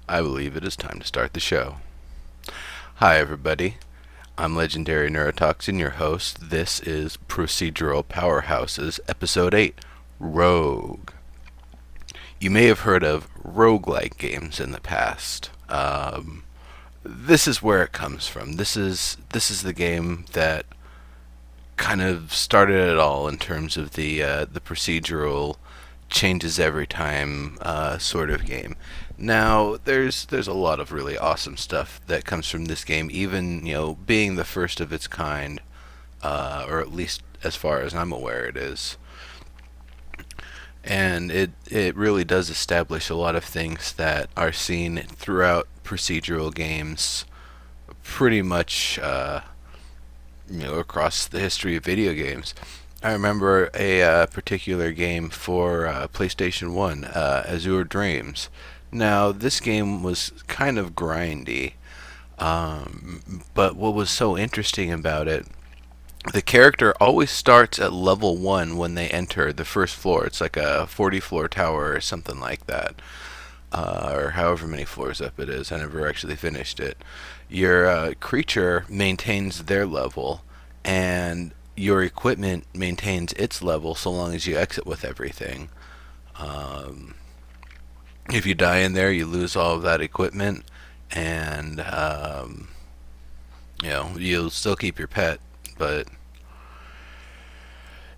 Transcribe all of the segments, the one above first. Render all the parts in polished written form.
I believe it is time to start the show. Hi, everybody. I'm Legendary Neurotoxin, your host. This is Procecural Powerhouses, Episode 8, Rogue. You may have heard of roguelike games in the past. This is where it comes from. This is the game that kind of started it all in terms of the procedural changes every time sort of game. Now there's a lot of really awesome stuff that comes from this game, even being the first of its kind, or at least as far as I'm aware it is. And it really does establish a lot of things that are seen throughout procedural games, pretty much across the history of video games. I remember a particular game for PlayStation 1, Azure Dreams. Now, this game was kind of grindy, but what was so interesting about it, the character always starts at level 1 when they enter the first floor. It's like a 40-floor tower or something like that, or however many floors up it is. I never actually finished it. Your creature maintains their level, and your equipment maintains its level so long as you exit with everything. If you die in there, you lose all of that equipment, and you'll still keep your pet, but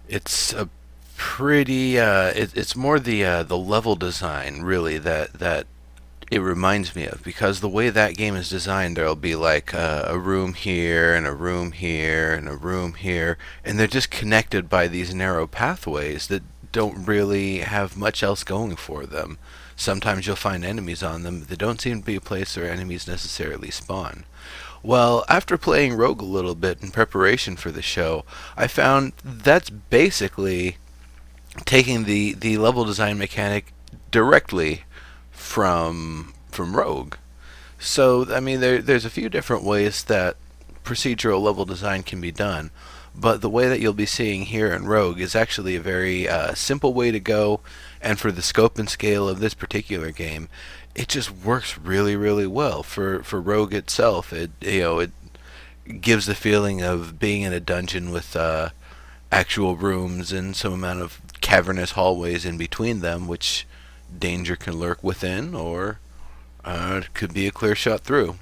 it's a pretty. It's more the level design really that it reminds me of, because the way that game is designed, there'll be like a room here and a room here and a room here, and they're just connected by these narrow pathways that don't really have much else going for them. Sometimes you'll find enemies on them, but they don't seem to be a place where enemies necessarily spawn. Well, after playing Rogue a little bit in preparation for the show, I found that's basically taking the level design mechanic directly from Rogue. So I mean, there's a few different ways that procedural level design can be done, but the way that you'll be seeing here in Rogue is actually a very simple way to go, and for the scope and scale of this particular game, it just works really, really well. For Rogue itself, it gives the feeling of being in a dungeon with actual rooms and some amount of cavernous hallways in between them, which danger can lurk within, or it could be a clear shot through.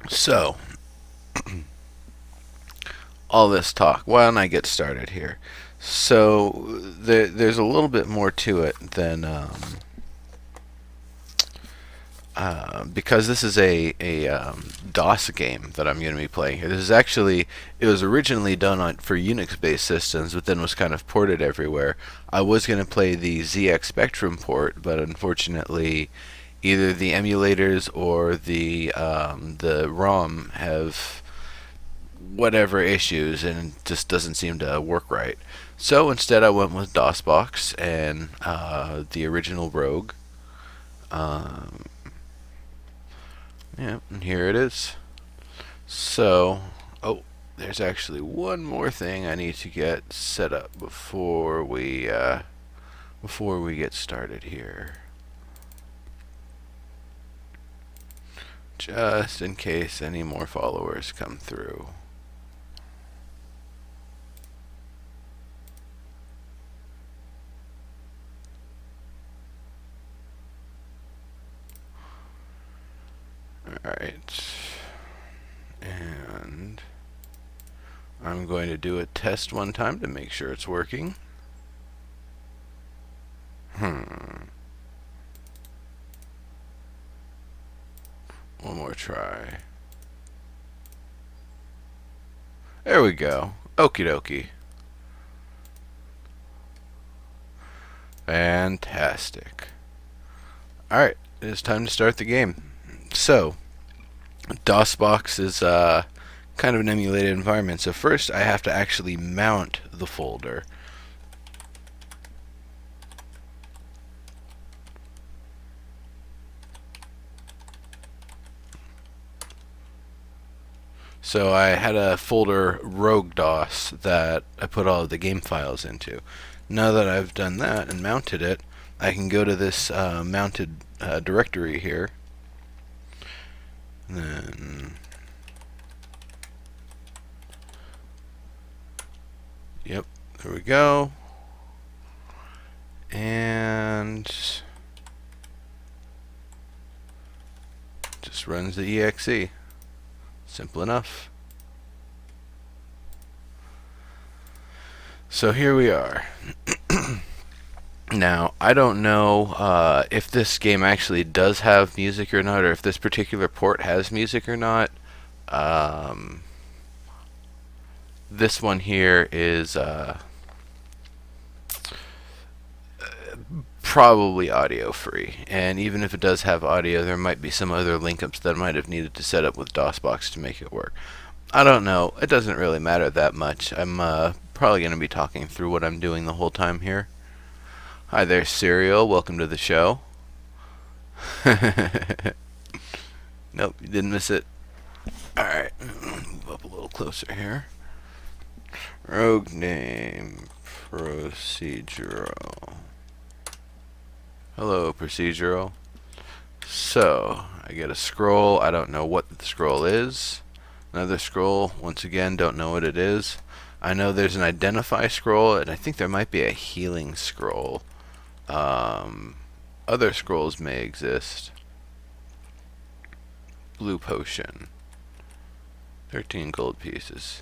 So, all this talk, why don't I get started here? So, there's a little bit more to it than because this is a DOS game that I'm going to be playing here. This is actually, it was originally done for Unix-based systems, but then was kind of ported everywhere. I was going to play the ZX Spectrum port, but unfortunately, either the emulators or the ROM have whatever issues, and it just doesn't seem to work right. So instead, I went with DOSBox and the original Rogue. Um, Yeah, and here it is. So, oh, there's actually one more thing I need to get set up before we get started here. Just in case any more followers come through. Alright. And I'm going to do a test one time to make sure it's working. One more try. There we go. Okie dokie. Fantastic. Alright, it is time to start the game. So, DOSBox is kind of an emulated environment. So first I have to actually mount the folder. So I had a folder Rogue DOS that I put all of the game files into. Now that I've done that and mounted it, I can go to this mounted directory here, and then yep, there we go, and just runs the exe. Simple enough. So here we are. Now, I don't know if this game actually does have music or not, or if this particular port has music or not. Um, this one here is probably audio free, and even if it does have audio, there might be some other link-ups that I might have needed to set up with DOSBox to make it work. I don't know. It doesn't really matter that much. I'm probably going to be talking through what I'm doing the whole time here. Hi there, Serial. Welcome to the show. Nope, you didn't miss it. Alright, move up a little closer here. Rogue name, Procecural. Hello, Procecural. So, I get a scroll. I don't know what the scroll is. Another scroll. Once again, don't know what it is. I know there's an identify scroll, and I think there might be a healing scroll. Other scrolls may exist. Blue potion. 13 gold pieces.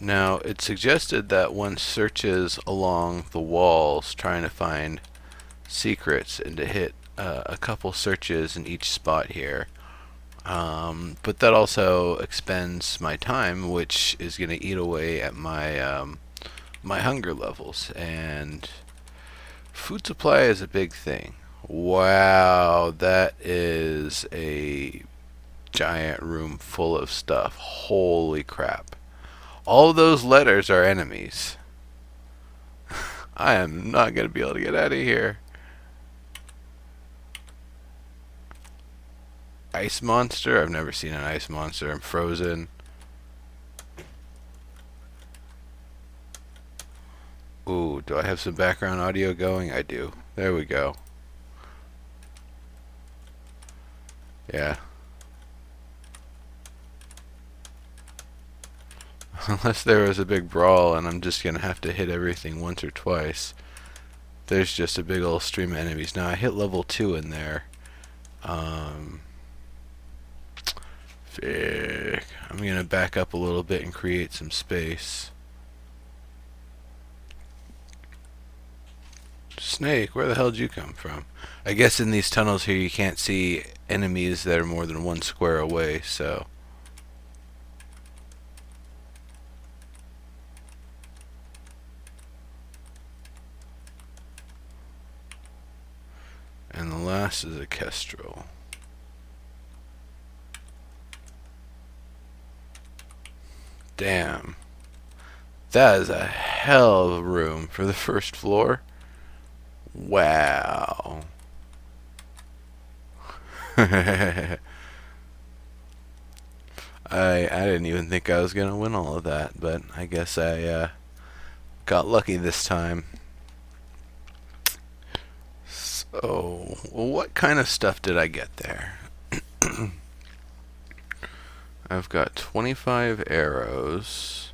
Now, it's suggested that one searches along the walls trying to find secrets and to hit a couple searches in each spot here. But that also expends my time, which is going to eat away at my my hunger levels. And food supply is a big thing. Wow, that is a giant room full of stuff. Holy crap. All those letters are enemies. I am not going to be able to get out of here. Ice monster? I've never seen an ice monster. I'm frozen. Ooh, do I have some background audio going? I do. There we go. Yeah. Unless there was a big brawl and I'm just going to have to hit everything once or twice. There's just a big old stream of enemies. Now I hit level 2 in there. Fick. I'm going to back up a little bit and create some space. Snake, where the hell did you come from? I guess in these tunnels here you can't see enemies that are more than 1 square away, so... And the last is a kestrel. Damn. That is a hell of a room for the first floor. Wow. I didn't even think I was going to win all of that, but I guess I got lucky this time. So, what kind of stuff did I get there? I've got 25 arrows.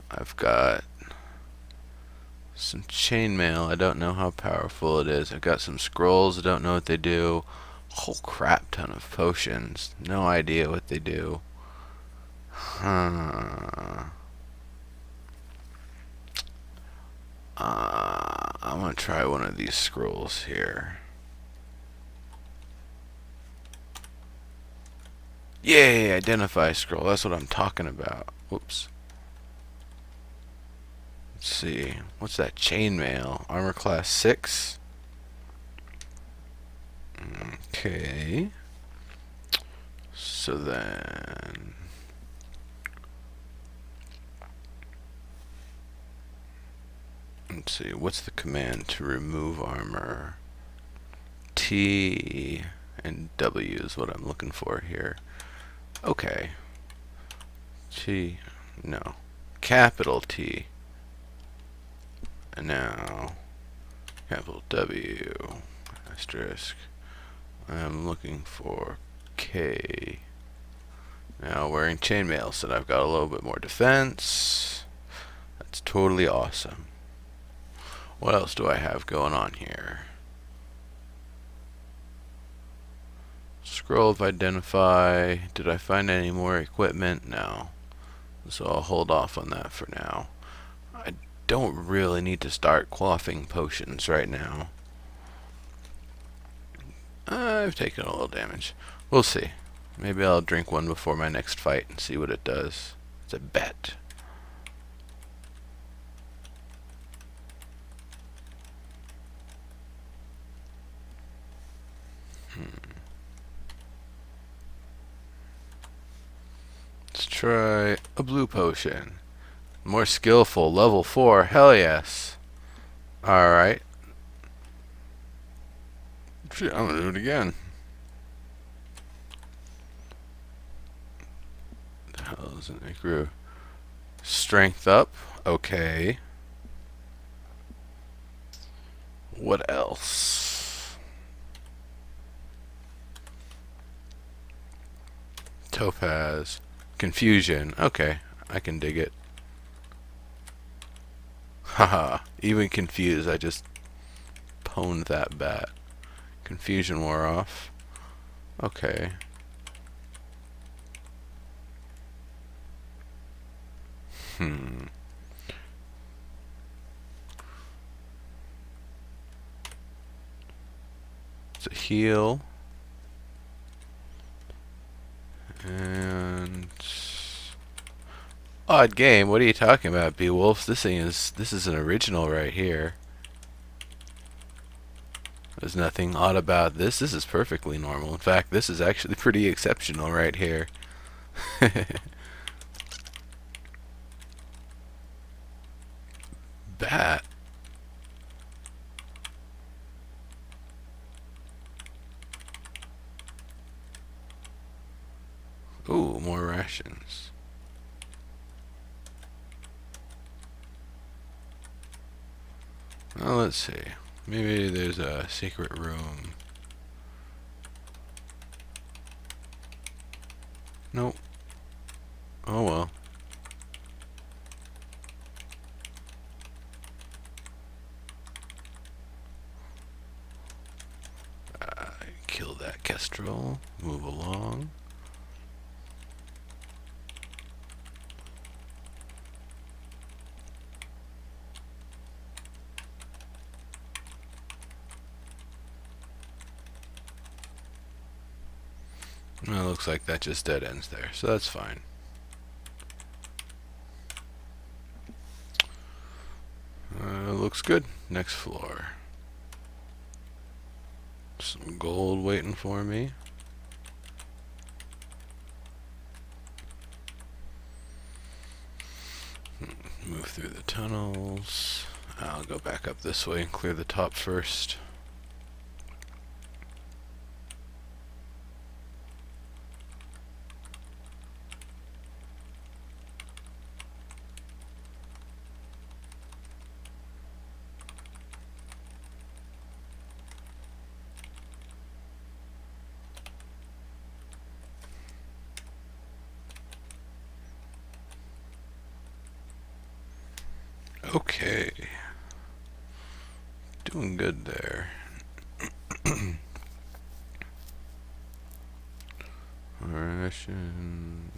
I've got some chainmail. I don't know how powerful it is. I've got some scrolls. I don't know what they do. A whole crap ton of potions. No idea what they do. I'm gonna try one of these scrolls here. Yay, identify scroll. That's what I'm talking about. Whoops. Let's see. What's that? Chainmail. Armor class 6. Okay. So then... Let's see. What's the command to remove armor? T and W is what I'm looking for here. Okay. T. No. Capital T. And now Capital W, asterisk. I'm looking for K. Now wearing chainmail, so I've got a little bit more defense. That's totally awesome. What else do I have going on here? Scroll of identify. Did I find any more equipment? No. So I'll hold off on that for now. I don't really need to start quaffing potions right now. I've taken a little damage. We'll see. Maybe I'll drink one before my next fight and see what it does. It's a bet. Let's try a blue potion. More skillful, level 4. Hell yes. Alright. I'm gonna do it again. The hell isn't it grew? Strength up. Okay. What else? Topaz. Confusion. Okay. I can dig it. Haha. Even confused, I just pwned that bat. Confusion wore off. Okay. It's a heal. And odd game. What are you talking about, Beowulf? This is an original right here. There's nothing odd about this. This is perfectly normal. In fact, this is actually pretty exceptional right here. Bat. Ooh, more rations. Well, let's see. Maybe there's a secret room. Nope. Oh well. Kill that kestrel. Move along. Well, it looks like that just dead ends there, so that's fine. Looks good. Next floor. Some gold waiting for me. Move through the tunnels. I'll go back up this way and clear the top first. Okay. Doing good there. Rations.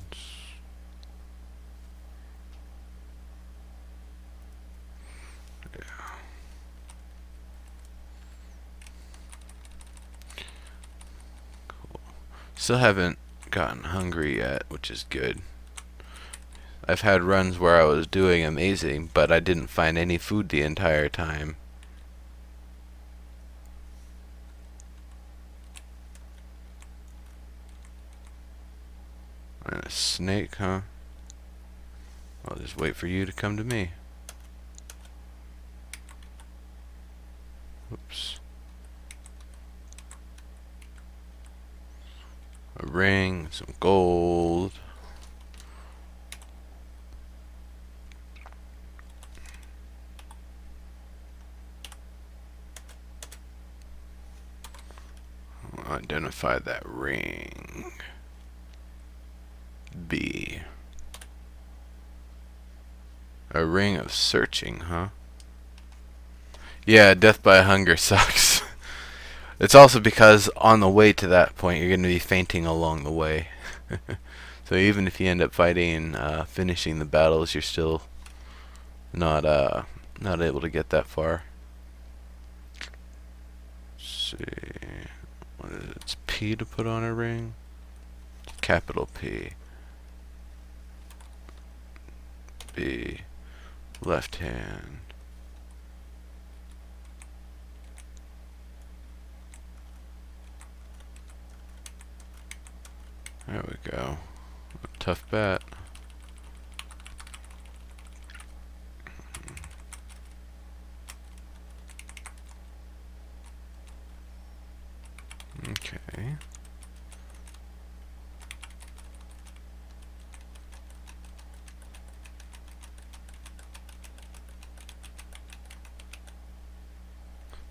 Yeah. Cool. Still haven't gotten hungry yet, which is good. I've had runs where I was doing amazing, but I didn't find any food the entire time. And a snake, huh? I'll just wait for you to come to me. Oops. A ring, some gold. Identify that ring. B. A ring of searching, huh? Yeah, death by hunger sucks. It's also because on the way to that point, you're going to be fainting along the way. So even if you end up fighting and finishing the battles, you're still not able to get that far. Let's see. What is it? It's P to put on a ring? Capital P. B. Left hand. There we go. Tough bet. Okay.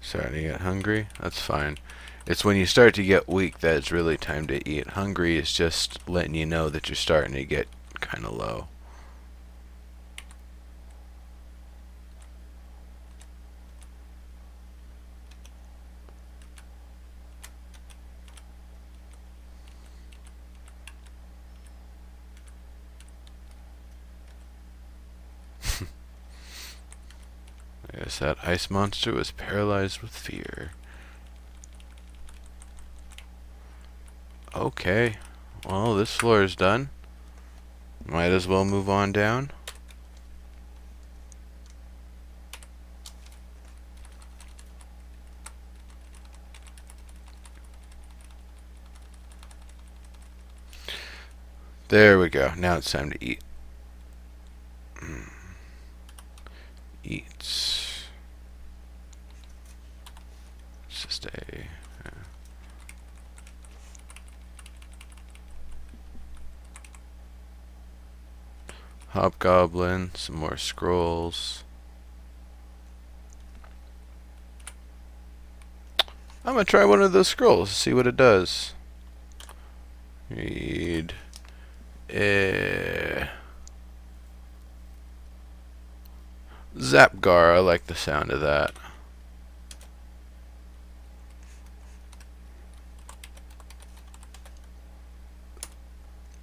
Starting to get hungry? That's fine. It's when you start to get weak that it's really time to eat. Hungry is just letting you know that you're starting to get kind of low. I guess that ice monster was paralyzed with fear. Okay. Well, this floor is done. Might as well move on down. There we go. Now it's time to eat. Eats. It's just a... Hobgoblin, some more scrolls. I'm gonna try one of those scrolls, see what it does. Read. Zapgar, I like the sound of that.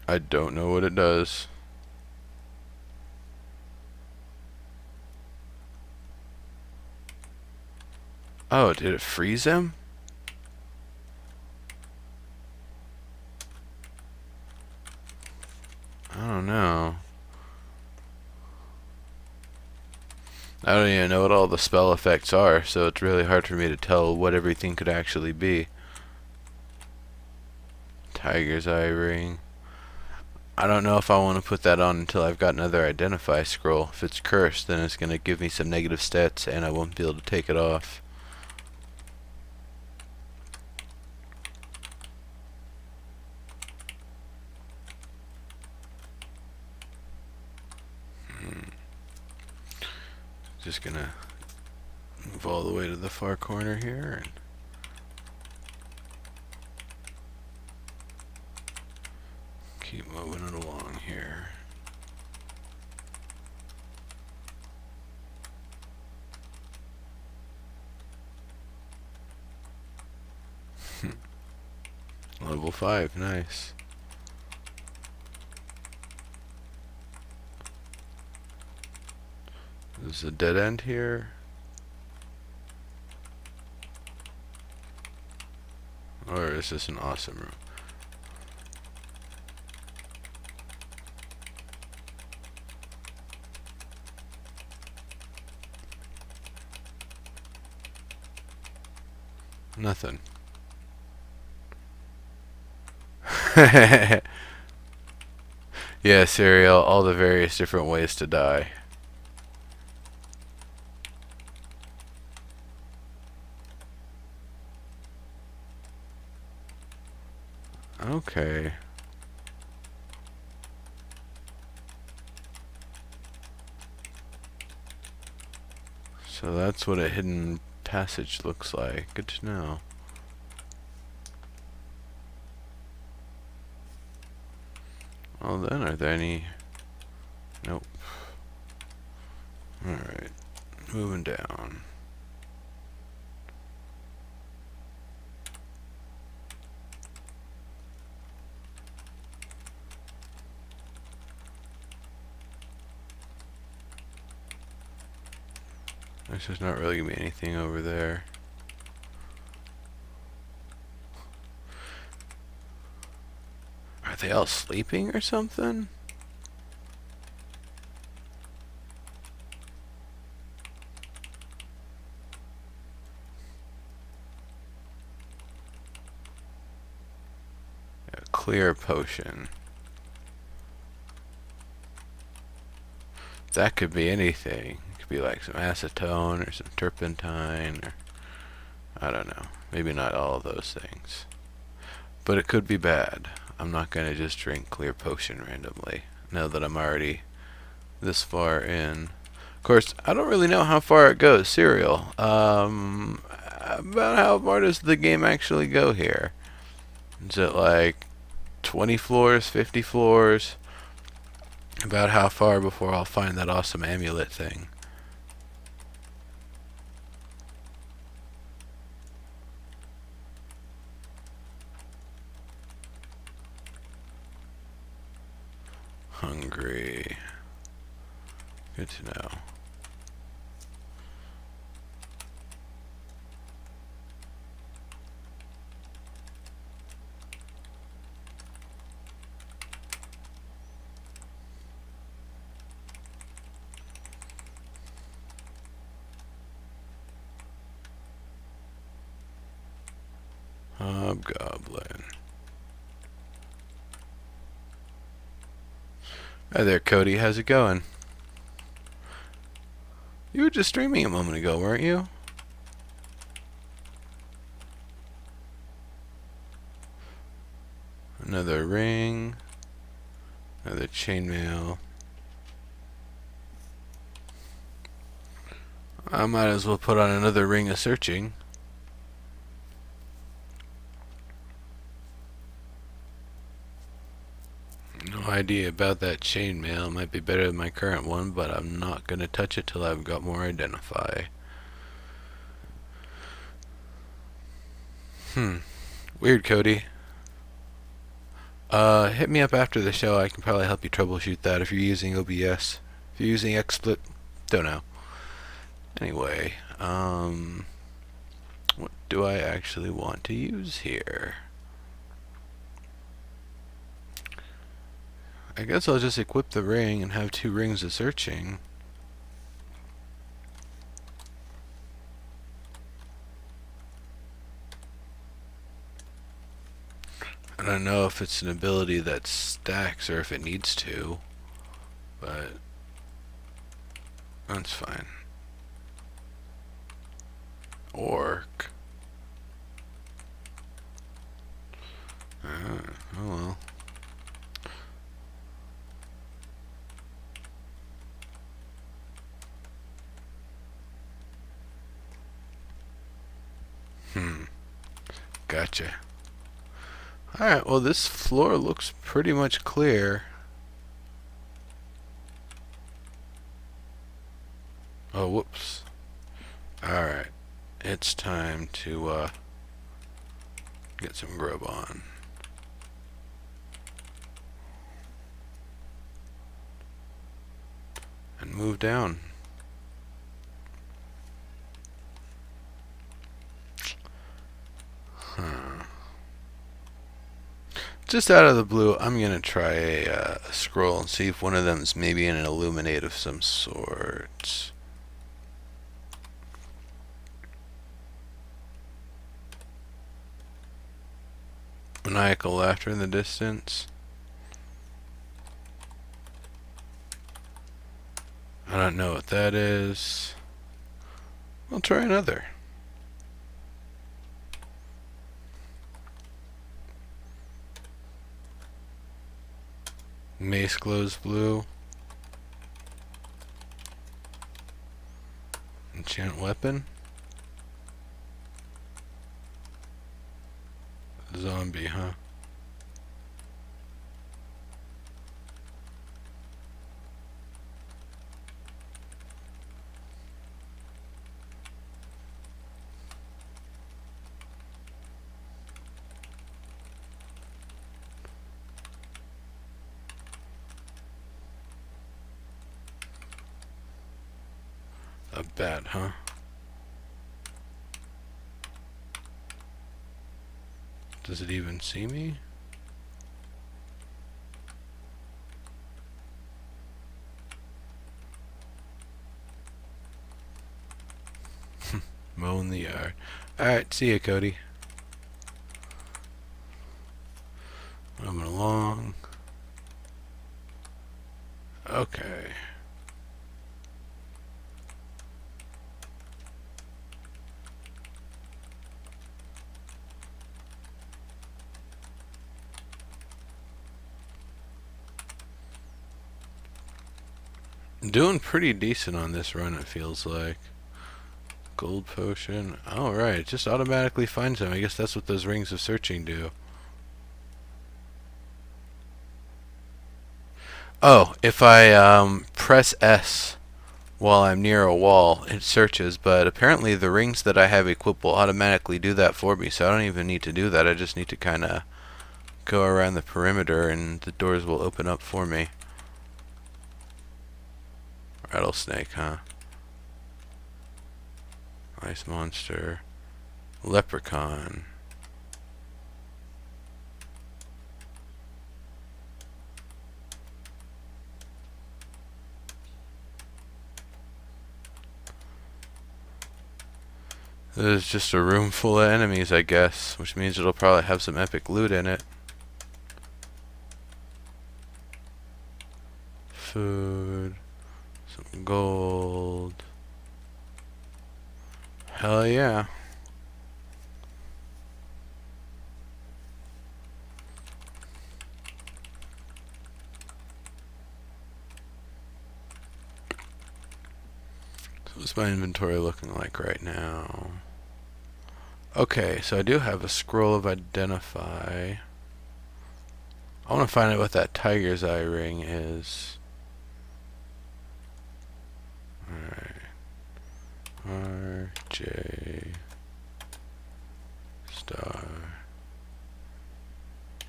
I don't know what it does. Oh, did it freeze him? I don't know. I don't even know what all the spell effects are, so it's really hard for me to tell what everything could actually be. Tiger's Eye Ring. I don't know if I want to put that on until I've got another Identify scroll. If it's cursed, then it's going to give me some negative stats and I won't be able to take it off. Just going to move all the way to the far corner here and keep moving it along here. Level 5, nice. There's a dead end here. Or is this an awesome room? Nothing. Yeah, Serial, all the various different ways to die. Okay. So that's what a hidden passage looks like. Good to know. Well then, are there any... Nope. Alright. Moving down. There's just not really gonna be anything over there. Are they all sleeping or something? A clear potion. That could be anything. It could be like some acetone or some turpentine or... I don't know. Maybe not all of those things. But it could be bad. I'm not going to just drink clear potion randomly, now that I'm already this far in. Of course, I don't really know how far it goes. Cereal. About how far does the game actually go here? Is it like 20 floors, 50 floors? About how far before I'll find that awesome amulet thing? Hungry. Good to know. Hobgoblin. Hi there, Cody. How's it going? You were just streaming a moment ago, weren't you? Another ring. Another chainmail. I might as well put on another ring of searching. No idea about that chainmail. It might be better than my current one, but I'm not going to touch it till I've got more identify. Weird, Cody. Hit me up after the show. I can probably help you troubleshoot that if you're using OBS. If you're using XSplit, don't know. Anyway, what do I actually want to use here? I guess I'll just equip the ring and have 2 rings of searching. I don't know if it's an ability that stacks or if it needs to, but that's fine. Orc. Oh well. Gotcha. Alright, well this floor looks pretty much clear. Oh, whoops. Alright. It's time to get some grub on. And move down. Just out of the blue, I'm gonna try a scroll and see if one of them is maybe in an illuminate of some sort. Maniacal laughter in the distance. I don't know what that is. I'll try another. Mace glows blue. Enchant weapon. Zombie, huh? A bat, huh? Does it even see me? Mowing the yard. Alright, see ya, Cody. Moving along. Okay. Doing pretty decent on this run, it feels like. Gold potion. Alright, it just automatically finds them. I guess that's what those rings of searching do. Oh, if I press S while I'm near a wall, it searches, but apparently the rings that I have equipped will automatically do that for me, so I don't even need to do that. I just need to kind of go around the perimeter and the doors will open up for me. Rattlesnake, huh? Ice monster. Leprechaun. There's just a room full of enemies, I guess, which means it'll probably have some epic loot in it. Food. Some gold. Hell yeah. So what's my inventory looking like right now? Okay, so I do have a scroll of identify. I want to find out what that tiger's eye ring is. Alright. RJ star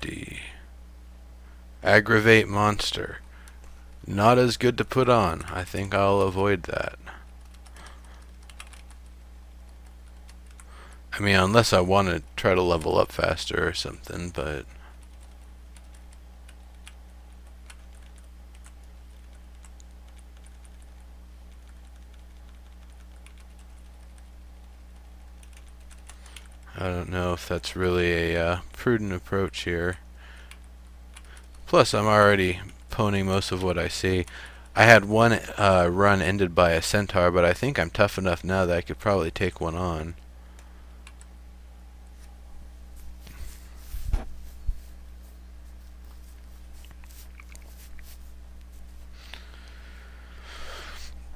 D. Aggravate monster. Not as good to put on. I think I'll avoid that. I mean, unless I want to try to level up faster or something, but... I don't know if that's really a prudent approach here. Plus, I'm already pwning most of what I see. I had one run ended by a centaur, but I think I'm tough enough now that I could probably take one on.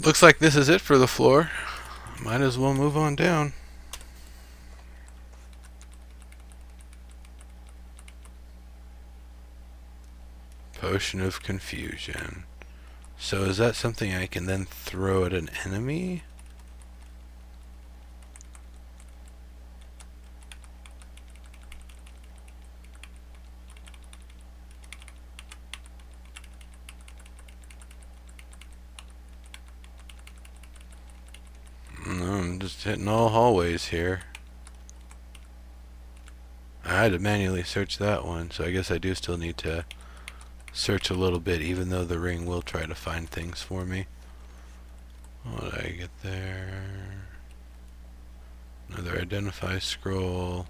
Looks like this is it for the floor. Might as well move on down. Potion of Confusion. So is that something I can then throw at an enemy? No, I'm just hitting all hallways here. I had to manually search that one, so I guess I do still need to search a little bit, even though the ring will try to find things for me. What did I get there? Another identify scroll.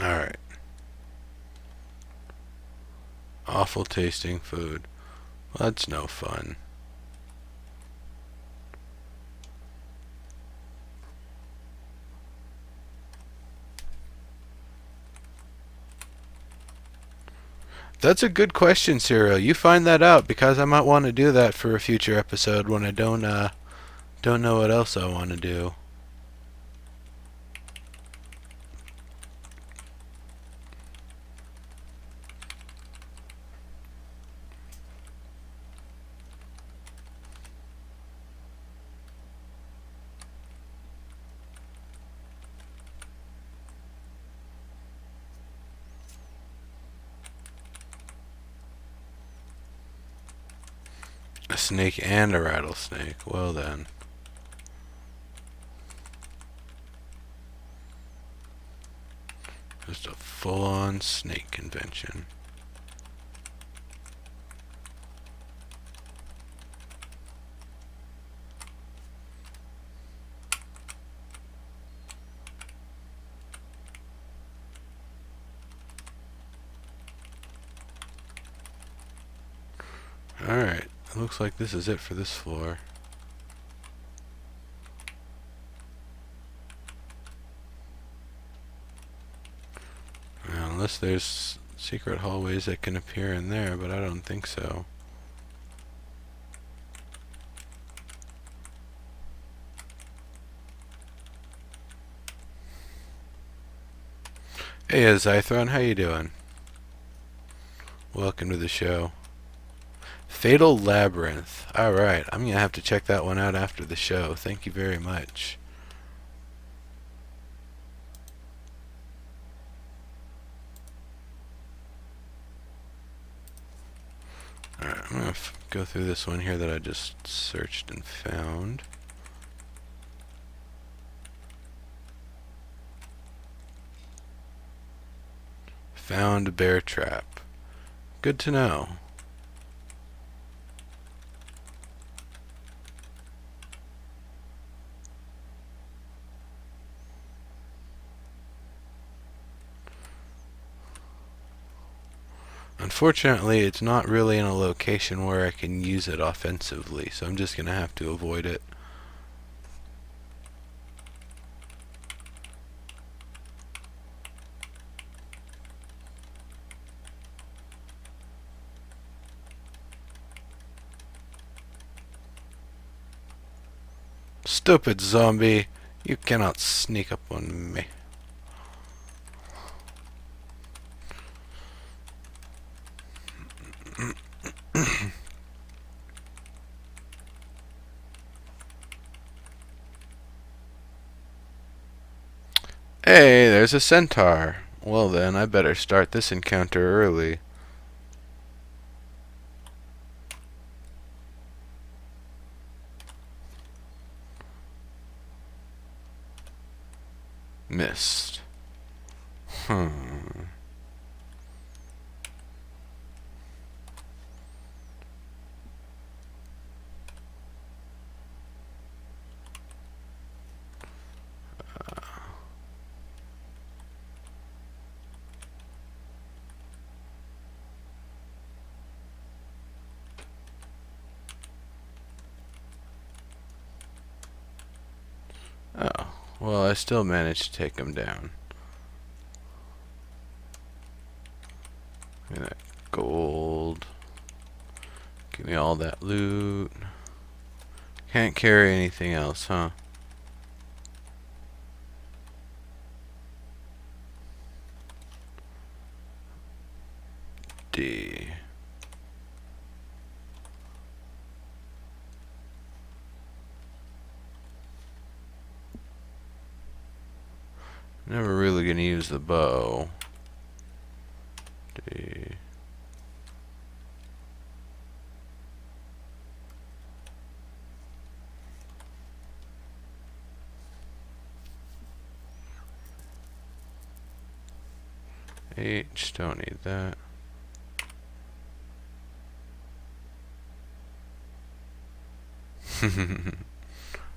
Alright. Awful tasting food. Well, that's no fun. That's a good question, Cyril. You find that out, because I might want to do that for a future episode when I don't know what else I want to do. A snake and a rattlesnake. Well then. Just a full-on snake convention. Alright, it looks like this is it for this floor. Unless there's secret hallways that can appear in there, but I don't think so. Hey, Zythron, how you doing? Welcome to the show. Fatal Labyrinth. Alright, I'm gonna have to check that one out after the show. Thank you very much. Alright, I'm gonna go through this one here that I just searched and found. Found a bear trap. Good to know. Unfortunately, it's not really in a location where I can use it offensively, so I'm just gonna have to avoid it. Stupid zombie! You cannot sneak up on me. Hey, there's a centaur. Well then, I better start this encounter early. Missed. Oh, well, I still managed to take him down. Give me that gold. Give me all that loot. Can't carry anything else, huh? D. Never really gonna use the bow. D. H, don't need that.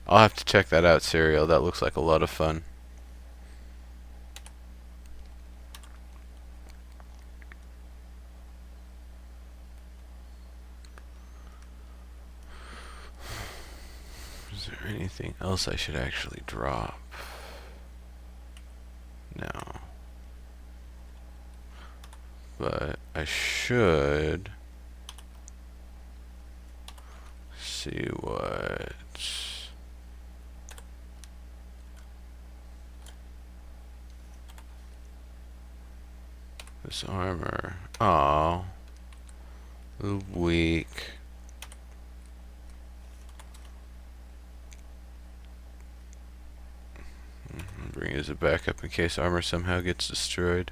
I'll have to check that out, Serial. That looks like a lot of fun. Is there anything else I should actually drop? No. But I should see what this armor. Oh, weak. Bring it as a backup in case armor somehow gets destroyed.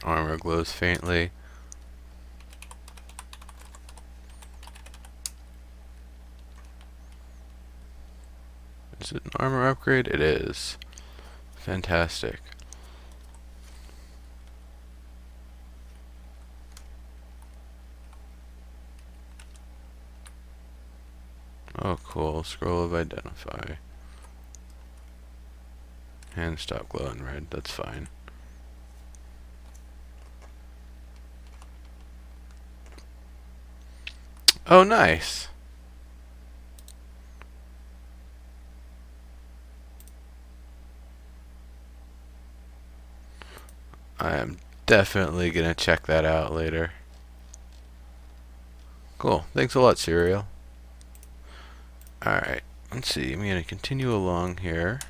Armor glows faintly. Is it an armor upgrade? It is. Fantastic. Oh, cool. Scroll of Identify. Hands stop glowing red. That's fine. Oh, nice. I am definitely gonna check that out later. Cool. Thanks a lot, Serial. Alright. Let's see. I'm gonna continue along here.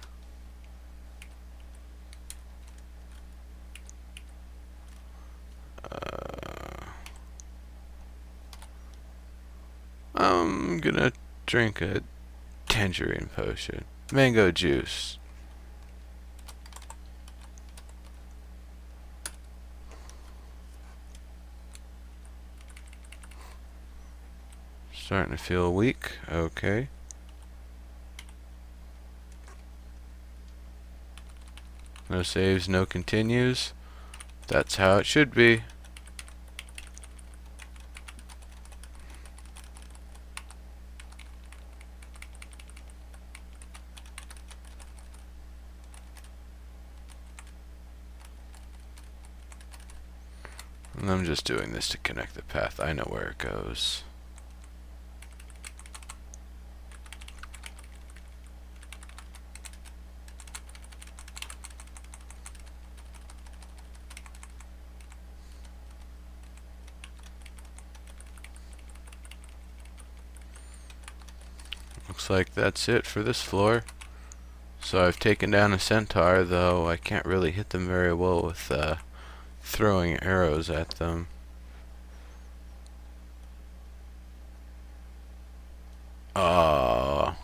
I'm gonna drink a tangerine potion. Mango juice. Starting to feel weak. Okay. No saves, no continues. That's how it should be. And I'm just doing this to connect the path. I know where it goes. Looks like that's it for this floor. So I've taken down a centaur, though I can't really hit them very well with throwing arrows at them. Oh.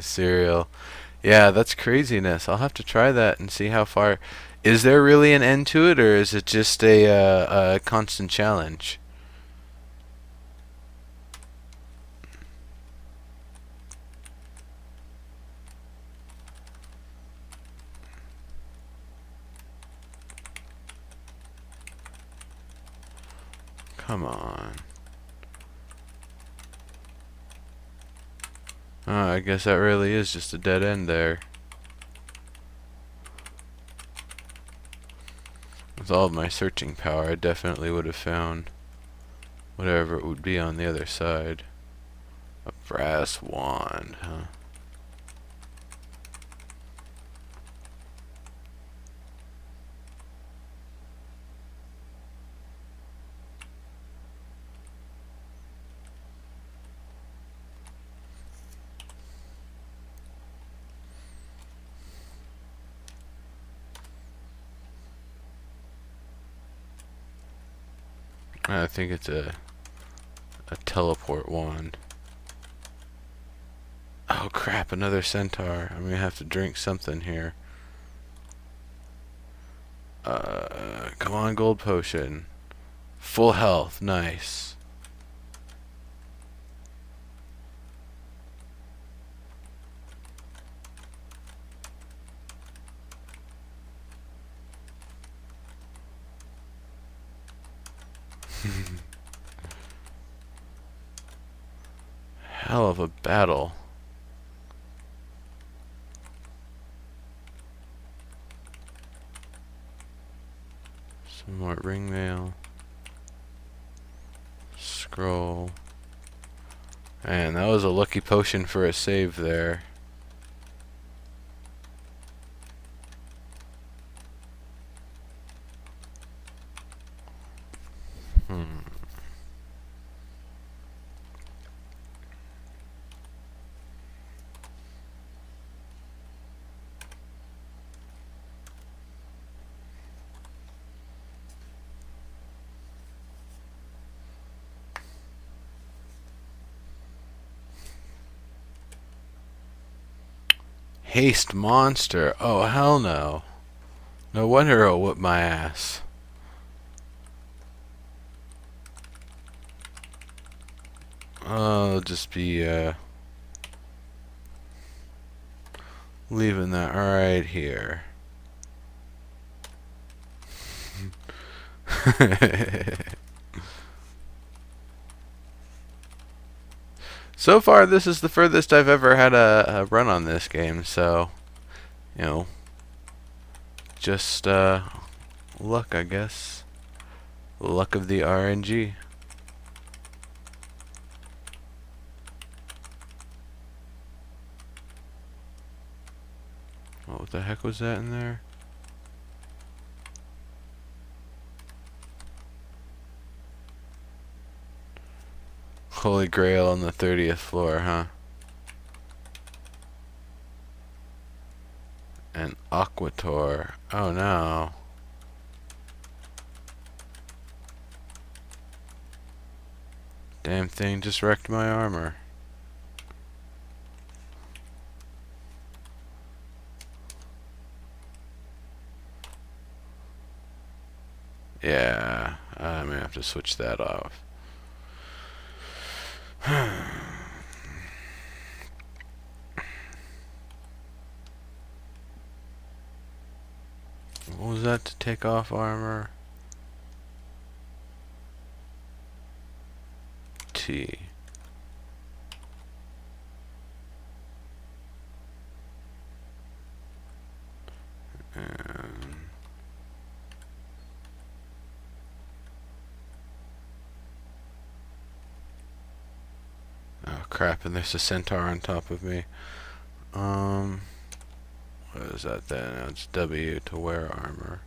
Cereal. Yeah, that's craziness. I'll have to try that and see how far. Is there really an end to it, or is it just a constant challenge? Come on. Oh, I guess that really is just a dead end there. With all of my searching power, I definitely would have found whatever it would be on the other side. A brass wand, huh? I think it's a teleport wand. Oh crap, another centaur. I'm gonna have to drink something here. Come on, gold potion. Full health, nice. Hell of a battle. Some more ring mail. Scroll. And that was a lucky potion for a save there. Haste monster. Oh, hell no. No wonder it'll whip my ass. I'll just be leaving that right here. So far, this is the furthest I've ever had a run on this game, so, you know, just luck, I guess. Luck of the RNG. Oh, what the heck was that in there? Holy Grail on the 30th floor, huh? An Aquator. Oh no. Damn thing just wrecked my armor. Yeah, I may have to switch that off. What was that to take off armor? T. Oh crap, and there's a centaur on top of me. What is that then? No, it's W to wear armor.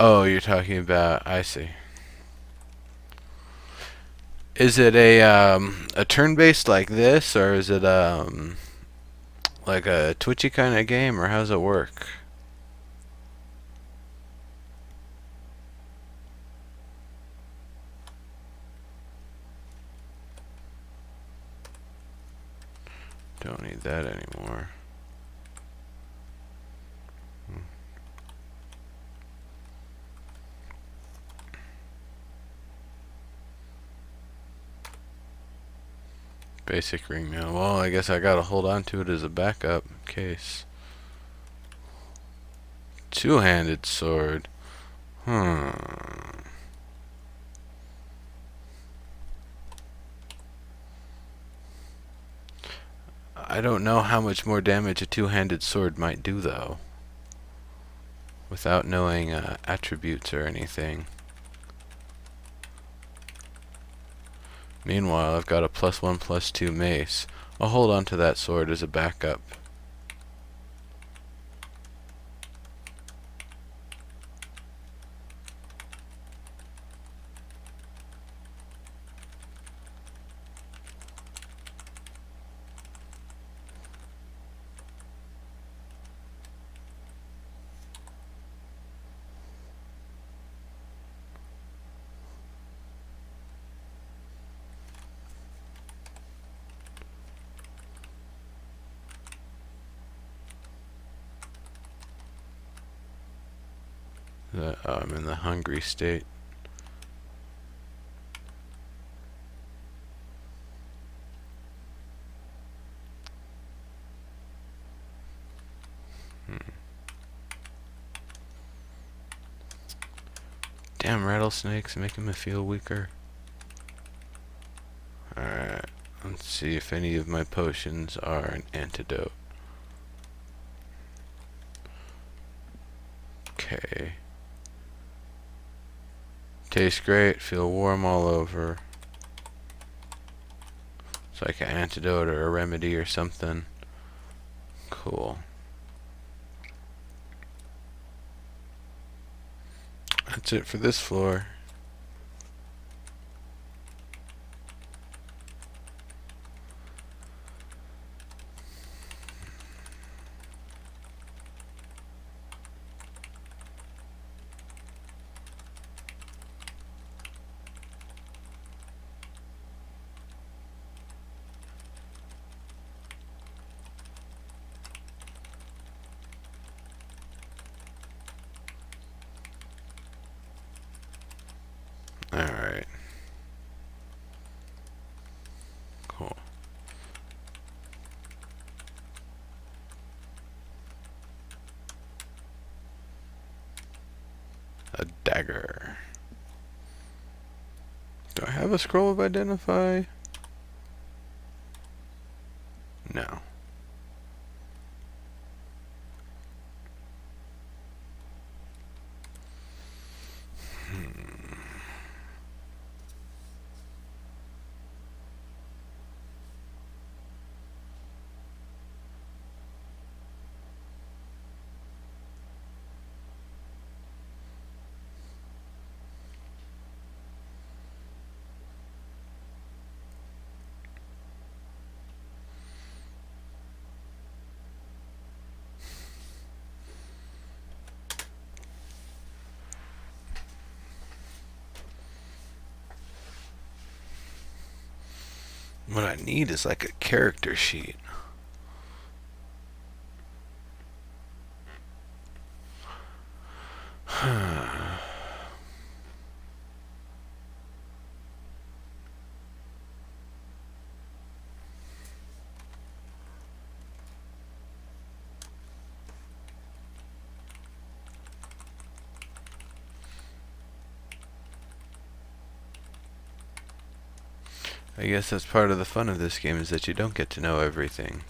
Oh, you're talking about, I see. Is it a turn-based like this, or is it like a twitchy kind of game, or how does it work? Don't need that anymore. Basic ring now. Well, I guess I gotta hold on to it as a backup case. Two-handed sword. Hmm. I don't know how much more damage a two-handed sword might do, though. Without knowing attributes or anything. Meanwhile, I've got a +1/+2 mace. I'll hold on to that sword as a backup. I'm in the hungry state. Damn rattlesnakes making me feel weaker. Alright, let's see if any of my potions are an antidote. Okay. Tastes great, feel warm all over. It's like an antidote or a remedy or something. Cool. That's it for this floor. dagger. Do I have a scroll of identify? No. What I need is like a character sheet. I guess that's part of the fun of this game, is that you don't get to know everything.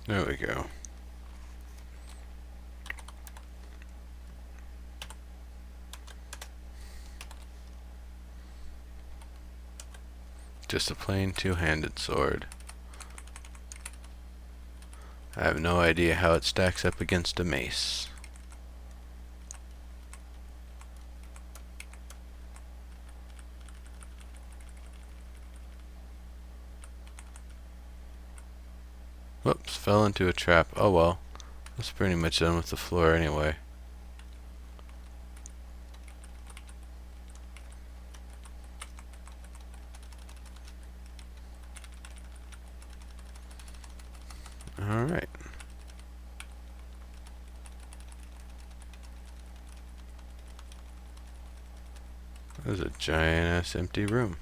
There we go. Just a plain two-handed sword. I have no idea how it stacks up against a mace. Whoops, fell into a trap. Oh well. That's pretty much done with the floor anyway. Alright. There's a giant ass empty room.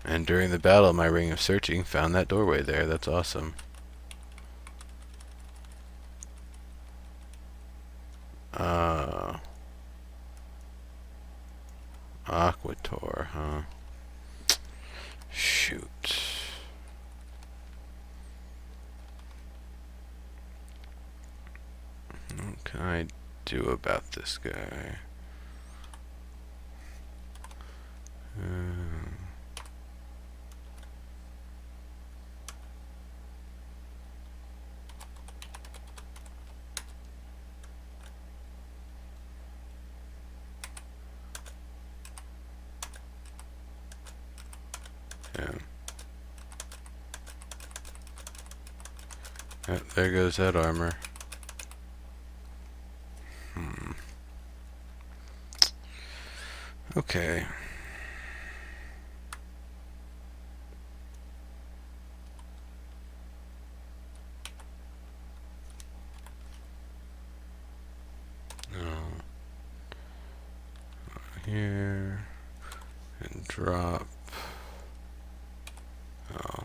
And during the battle, my ring of searching found that doorway there. That's awesome. Aquator, huh? Shoot. What can I do about this guy? Yeah. There goes that armor. Okay. Here and drop. Oh,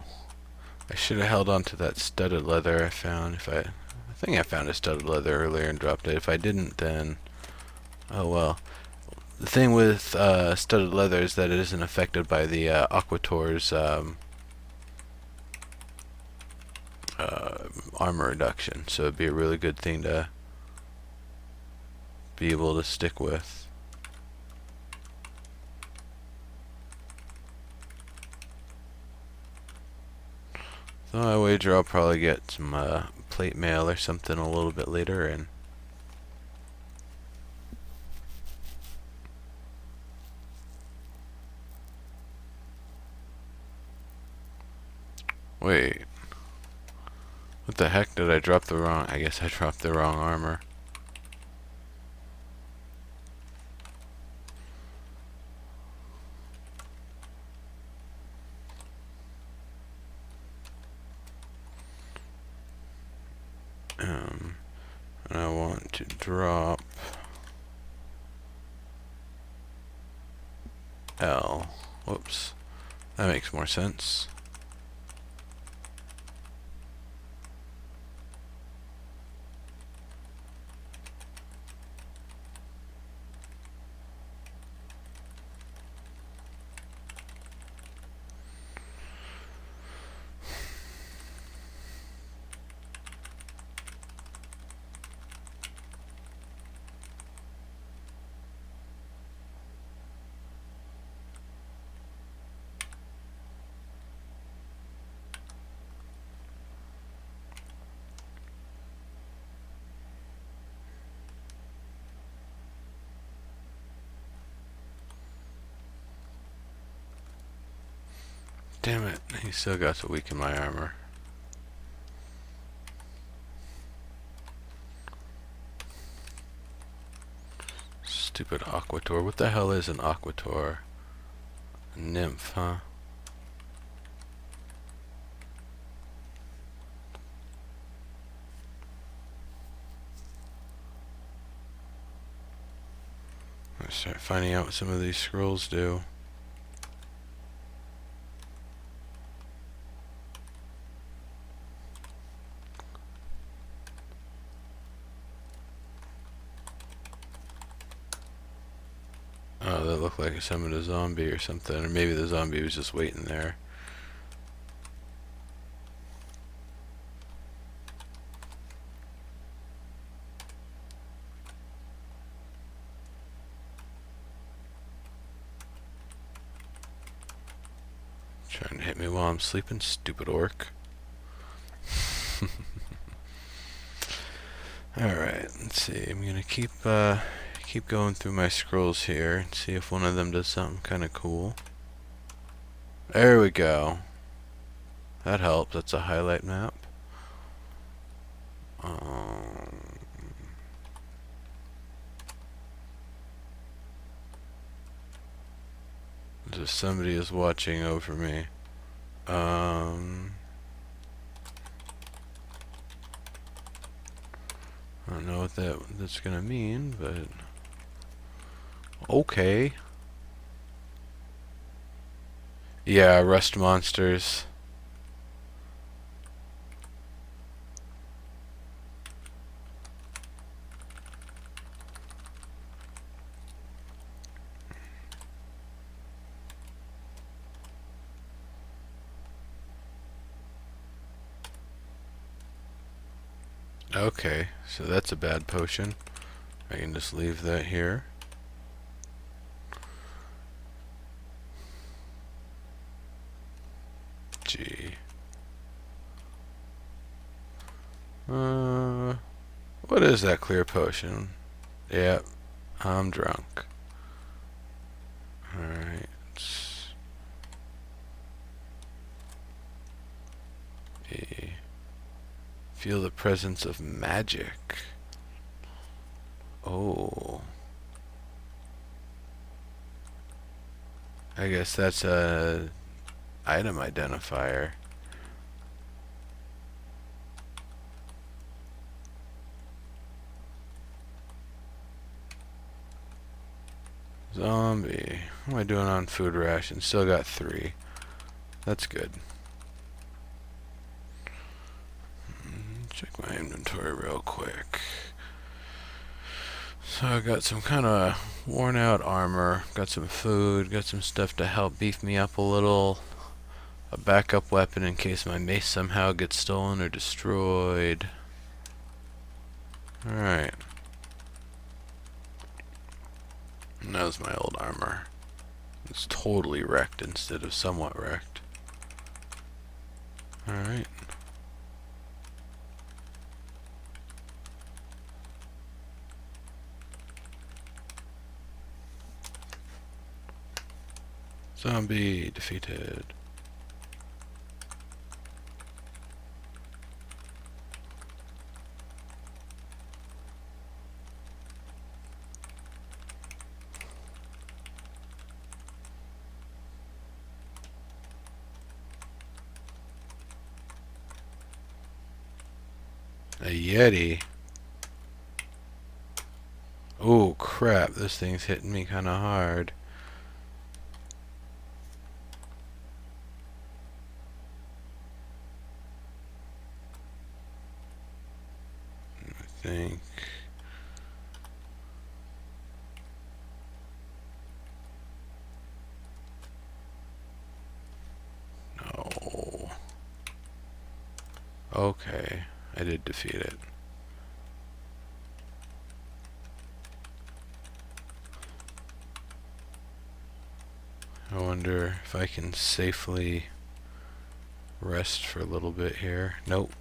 I should have held on to that studded leather I found. I think I found a studded leather earlier and dropped it. If I didn't, then oh well. The thing with studded leather is that it isn't affected by the Aquator's armor reduction, so it'd be a really good thing to be able to stick with. So I wager I'll probably get some plate mail or something a little bit later, and wait, what the heck, did I drop the wrong, I guess I dropped the wrong armor. And I want to drop L. Whoops. That makes more sense. Damn it, he still got to weaken my armor. Stupid Aquator. What the hell is an Aquator? A nymph, huh? Let's start finding out what some of these scrolls do. Oh, that looked like it summoned a zombie or something. Or maybe the zombie was just waiting there. Trying to hit me while I'm sleeping, stupid orc. Alright, let's see. I'm gonna keep going through my scrolls here and see if one of them does something kinda cool. There we go. That helps. That's a highlight map. Just somebody is watching over me. I don't know what that's gonna mean, but okay. Yeah, rust monsters. Okay, so that's a bad potion. I can just leave that here. Gee. What is that clear potion? Yep, I'm drunk. Alright. Feel the presence of magic. Oh. I guess that's a item identifier. Zombie. What am I doing on food rations? Still got 3. That's good. Check my inventory real quick. So I got some kind of worn out armor, got some food, got some stuff to help beef me up a little, a backup weapon in case my mace somehow gets stolen or destroyed. Alright. And that was my old armor. It's totally wrecked instead of somewhat wrecked. Alright. Zombie defeated. A Yeti. Oh crap, this thing's hitting me kinda hard. I think. No. Okay, I did defeat it. I wonder if I can safely rest for a little bit here. Nope.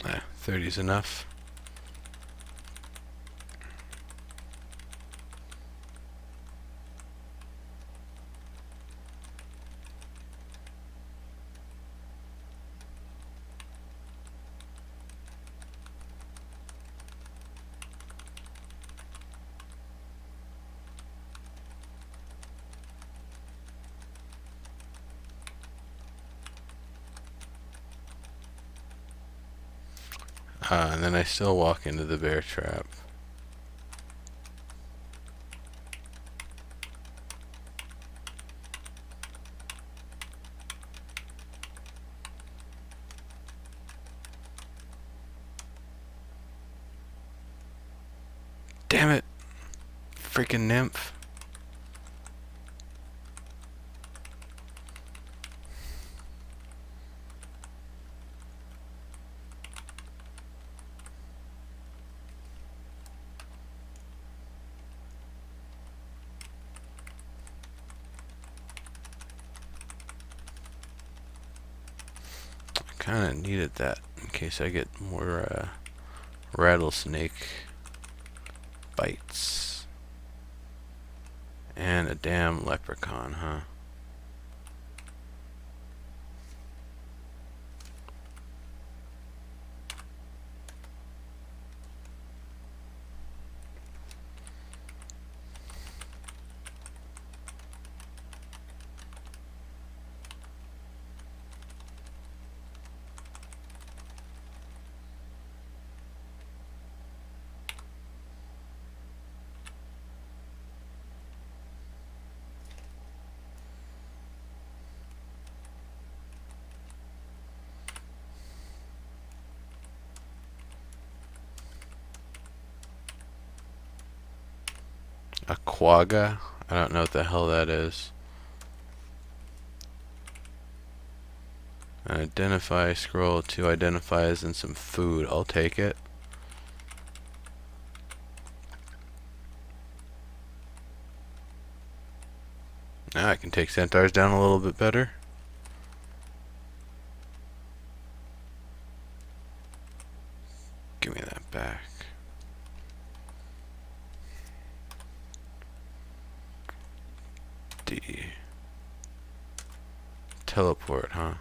Ah, 30's enough. And then I still walk into the bear trap. Damn it! Freaking nymph. Kinda needed that in case I get more rattlesnake bites. And a damn leprechaun, huh? A quagga? I don't know what the hell that is. Identify, scroll to identifies and some food. I'll take it. Now I can take centaurs down a little bit better. Give me that back. D. Teleport, huh?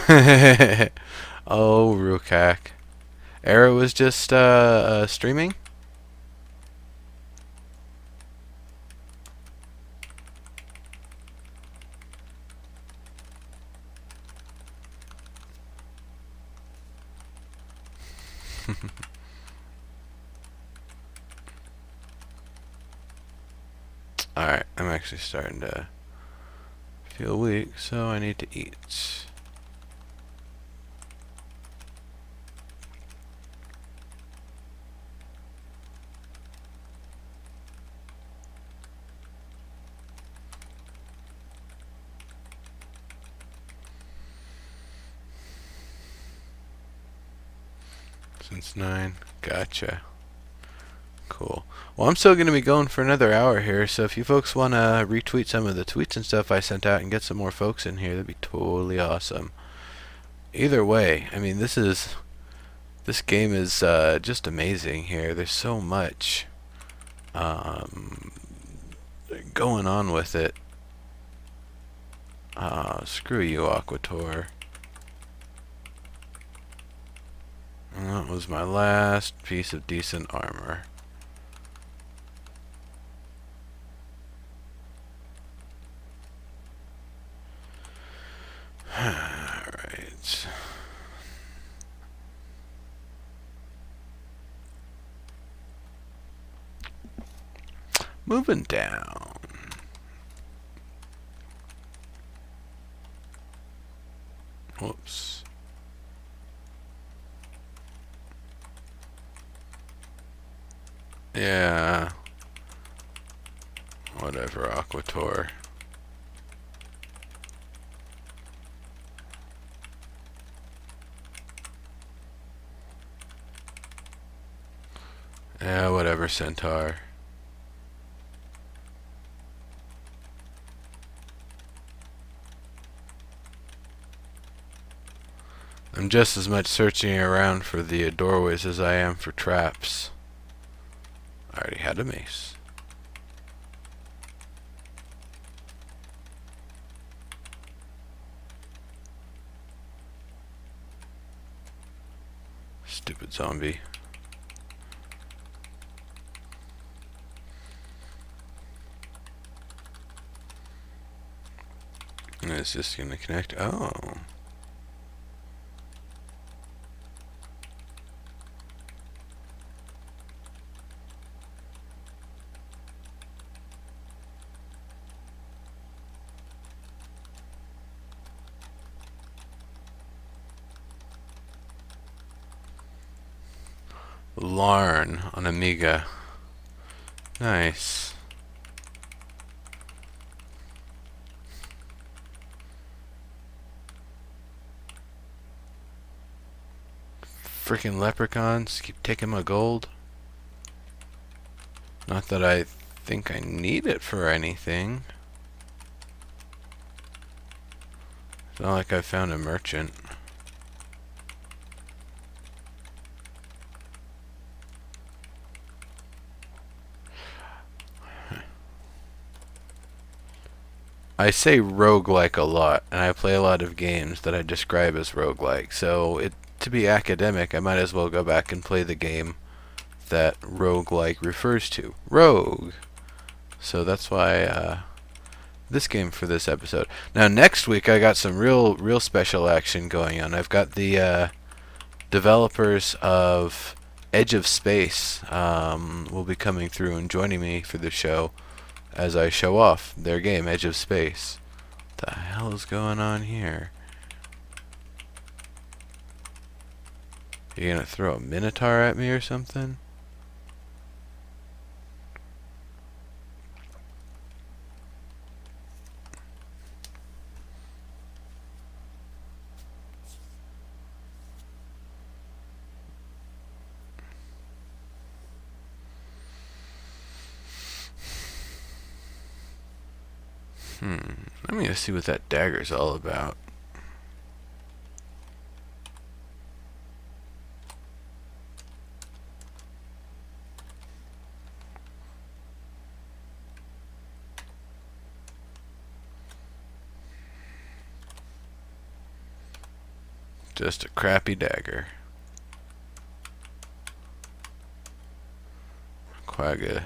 Oh, Rukak. Era was just streaming? Alright, I'm actually starting to feel weak, so I need to eat. Since 9. Gotcha. Cool. Well, I'm still going to be going for another hour here, so if you folks want to retweet some of the tweets and stuff I sent out and get some more folks in here, that'd be totally awesome. Either way, I mean, this game is just amazing here. There's so much um, going on with it. Screw you, Aquator. And that was my last piece of decent armor. Alright. Moving down. Whoops. Yeah. Whatever, Aquator. Yeah, whatever, Centaur. I'm just as much searching around for the doorways as I am for traps. I already had a mace. Stupid zombie. And it's just gonna connect. Oh. Larn on Amiga. Nice. Freaking leprechauns keep taking my gold. Not that I think I need it for anything. It's not like I found a merchant. I say roguelike a lot, and I play a lot of games that I describe as roguelike, so to be academic, I might as well go back and play the game that roguelike refers to. Rogue! So that's why, this game for this episode. Now, next week, I got some real special action going on. I've got the, developers of Edge of Space, will be coming through and joining me for the show as I show off their game, Edge of Space. What the hell is going on here? You gonna throw a Minotaur at me or something? Let me see what that dagger's all about. Just a crappy dagger. Quagga.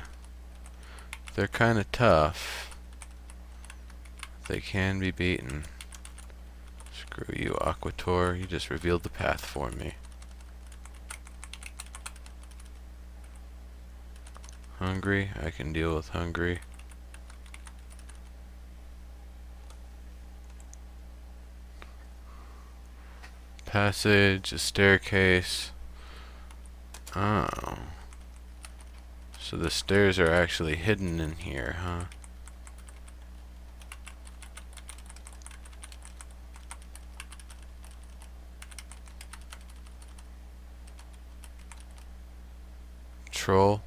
They're kind of tough. They can be beaten. Screw you, Aquator. You just revealed the path for me. Hungry? I can deal with hungry. Passage, a staircase. Oh. So the stairs are actually hidden in here, huh? Troll.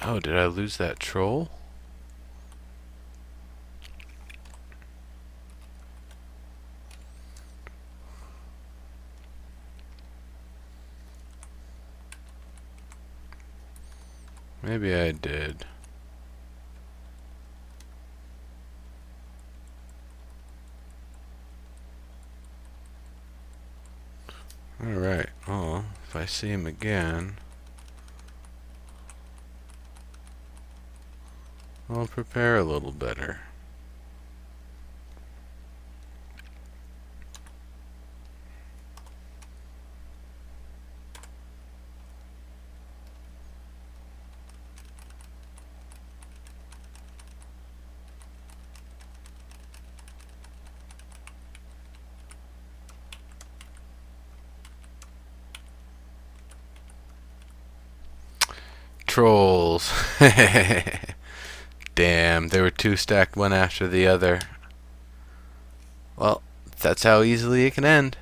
Oh, did I lose that troll? Maybe I did. Alright, well, if I see him again, I'll prepare a little better. Trolls. Damn, they were two stacked one after the other. Well, that's how easily it can end.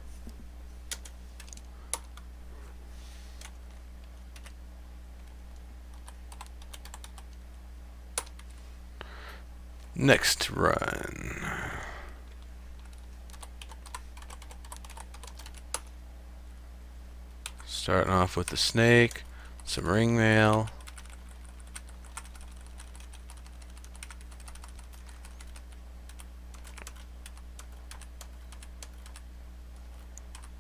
Next run. Starting off with the snake, some ring mail.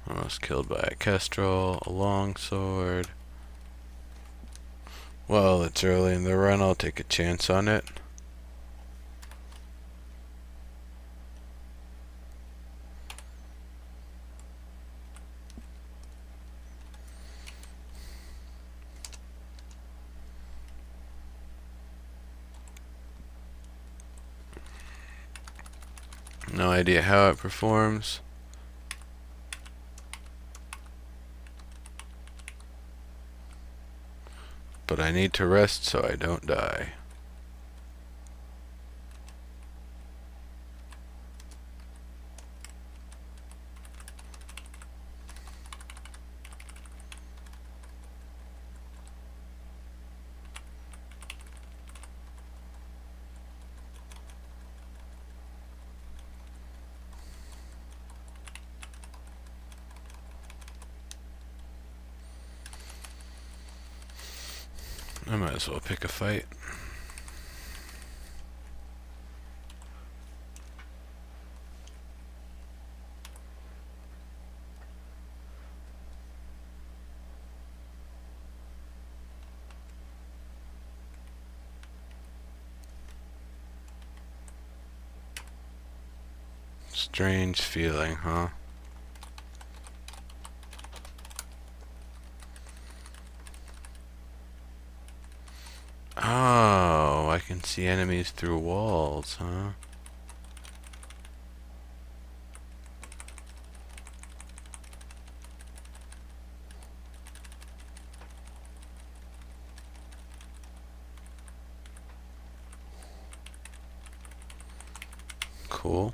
Almost killed by a kestrel, a longsword. Well, it's early in the run, I'll take a chance on it. No idea how it performs. But I need to rest so I don't die. I might as well pick a fight. Strange feeling, huh? Oh, I can see enemies through walls, huh? Cool.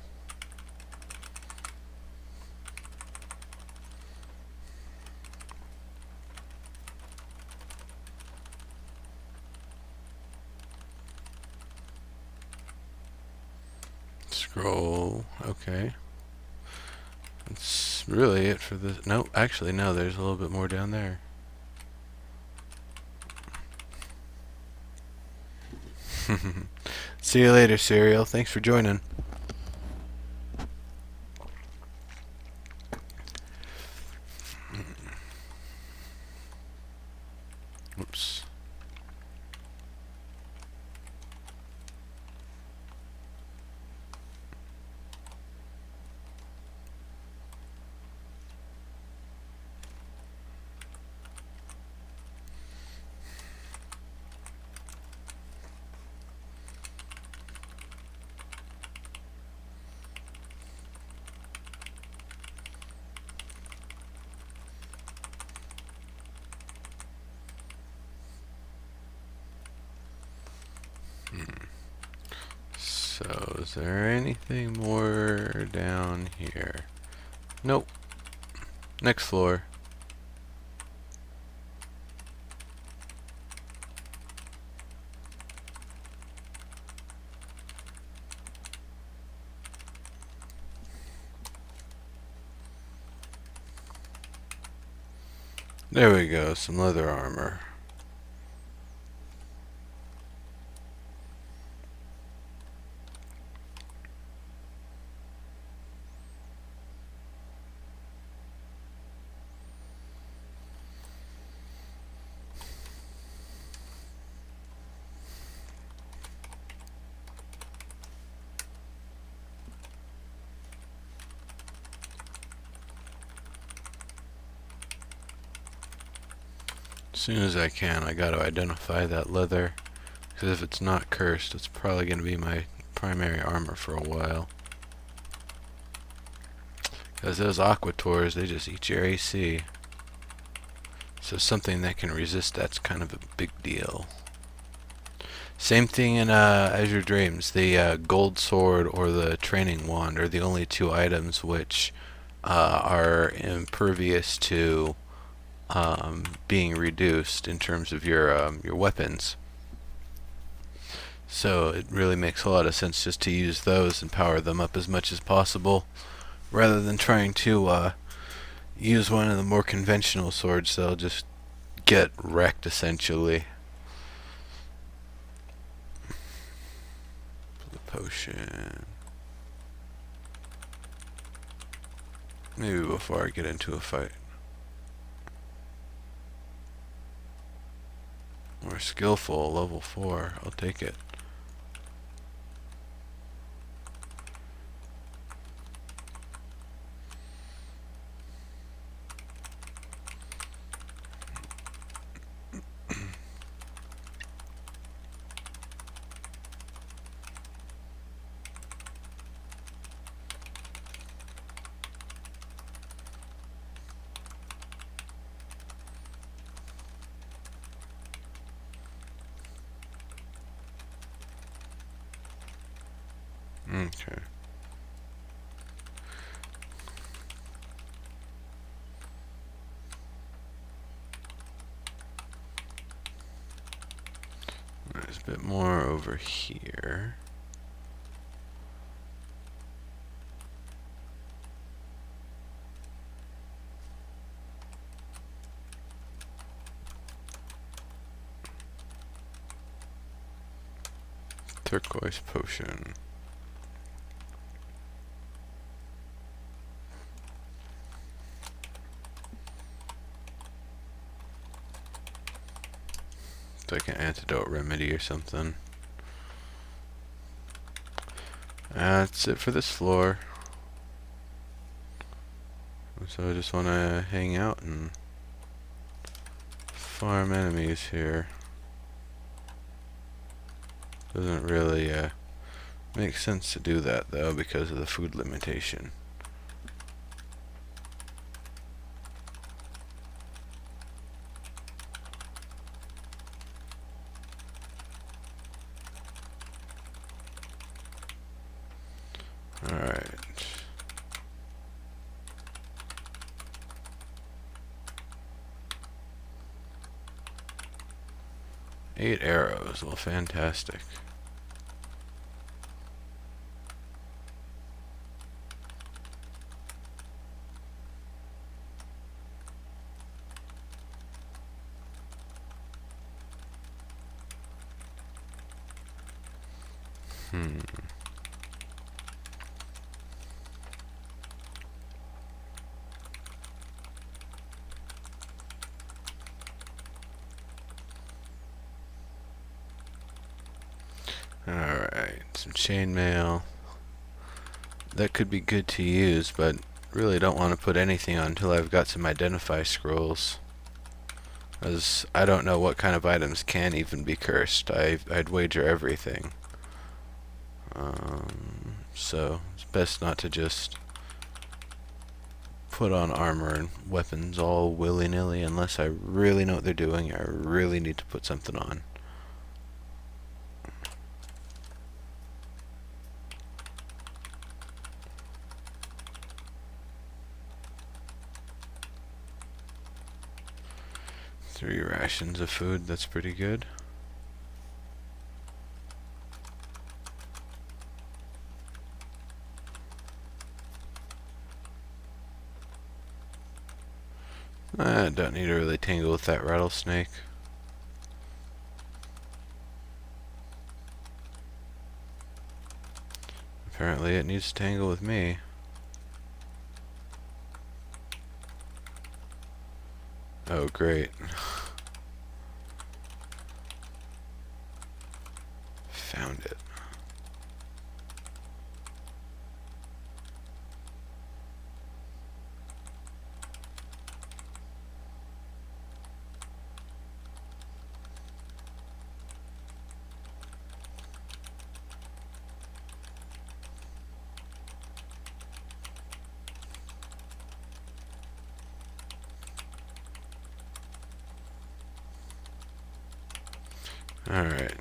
Scroll. Okay. That's really it for this. No, actually, no, there's a little bit more down there. See you later, Serial. Thanks for joining. Oops. So, is there anything more down here? Nope. Next floor. There we go, some leather armor. As soon as I can, I gotta identify that leather, because if it's not cursed, it's probably gonna be my primary armor for a while. Because those aquators, they just eat your AC. So something that can resist that's kind of a big deal. Same thing in Azure Dreams. The gold sword or the training wand are the only two items which are impervious to being reduced in terms of your weapons. So it really makes a lot of sense just to use those and power them up as much as possible, rather than trying to use one of the more conventional swords. They'll just get wrecked essentially. The potion. Maybe before I get into a fight. More skillful, level 4. I'll take it. Okay. There's a bit more over here. Turquoise potion. It's like an antidote remedy or something. That's it for this floor. So I just want to hang out and farm enemies here. Doesn't really make sense to do that though because of the food limitation. Alright. Eight arrows. Well, fantastic. Hmm. Alright, some chainmail. That could be good to use, but really don't want to put anything on until I've got some identify scrolls. As I don't know what kind of items can even be cursed. I'd wager everything. So it's best not to just put on armor and weapons all willy-nilly unless I really know what they're doing. I really need to put something on. Three rations of food, that's pretty good. I don't need to really tangle with that rattlesnake. Apparently it needs to tangle with me. Oh, great. Found it. Alright.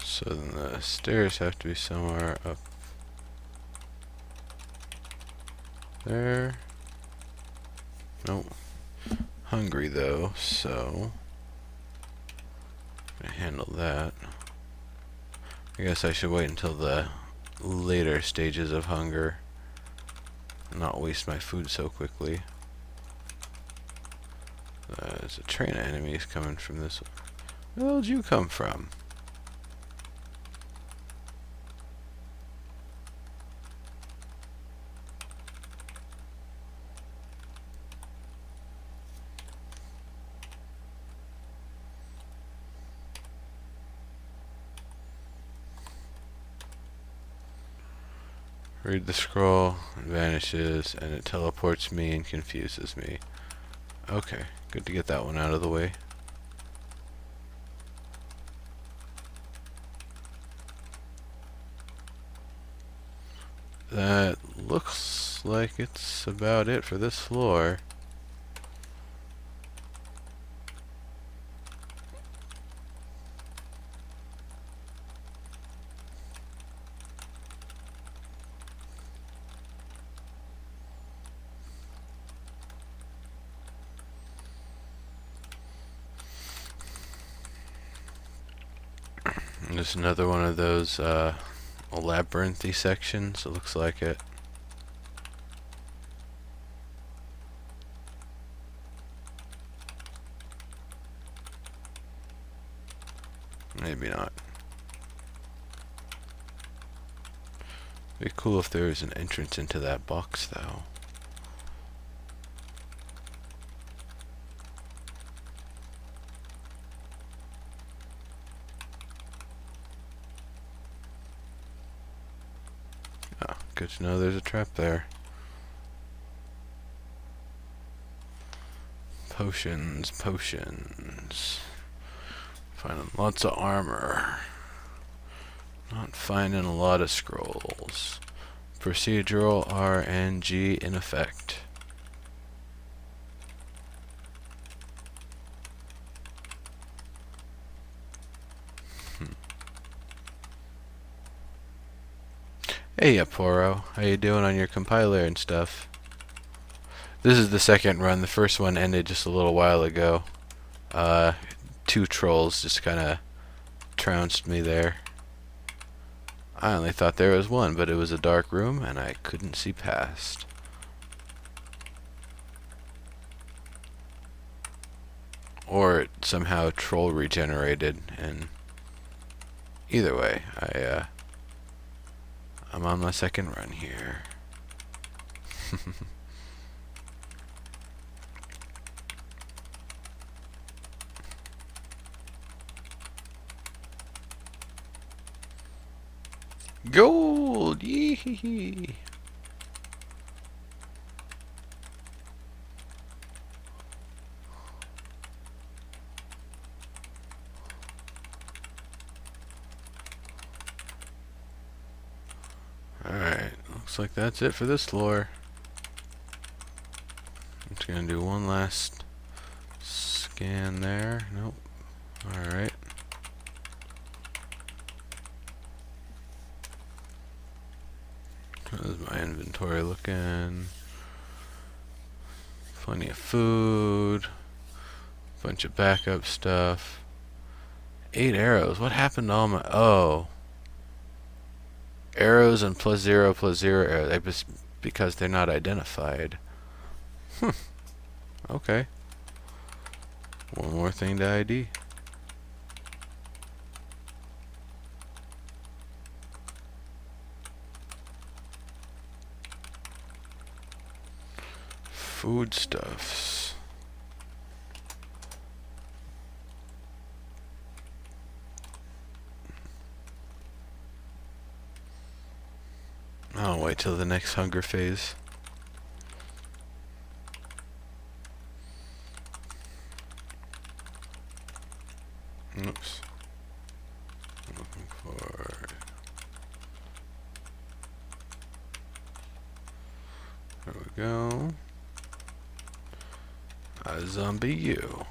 So then the stairs have to be somewhere up there. Nope. Hungry though, so I'm gonna handle that. I guess I should wait until the later stages of hunger and not waste my food so quickly. There's a train of enemies coming from this way. Where did you come from? Read the scroll, it vanishes, and it teleports me and confuses me. Okay, good to get that one out of the way. That looks like it's about it for this floor. There's another one of those labyrinthy sections, it looks like it. Maybe not. Be cool if there was an entrance into that box though. Oh, good to know there's a trap there. Potions, potions. Finding lots of armor. Not finding a lot of scrolls. Procedural RNG in effect. Hey, Poro. How you doing on your compiler and stuff? This is the second run. The first one ended just a little while ago. Two trolls just kind of trounced me there. I only thought there was one, but it was a dark room and I couldn't see past. or it somehow troll regenerated, and either way, I'm on my second run here. Gold! Yee! Alright, looks like that's it for this floor. I'm just gonna do one last scan there. Nope. Alright. How's my inventory looking? Plenty of food. Bunch of backup stuff. 8 arrows. What happened to all my... Oh. Arrows and +0 +0 arrows. Because they're not identified. Okay. One more thing to ID. Foodstuffs. I'll wait till the next hunger phase. Oops. Looking for... There we go. A zombie you.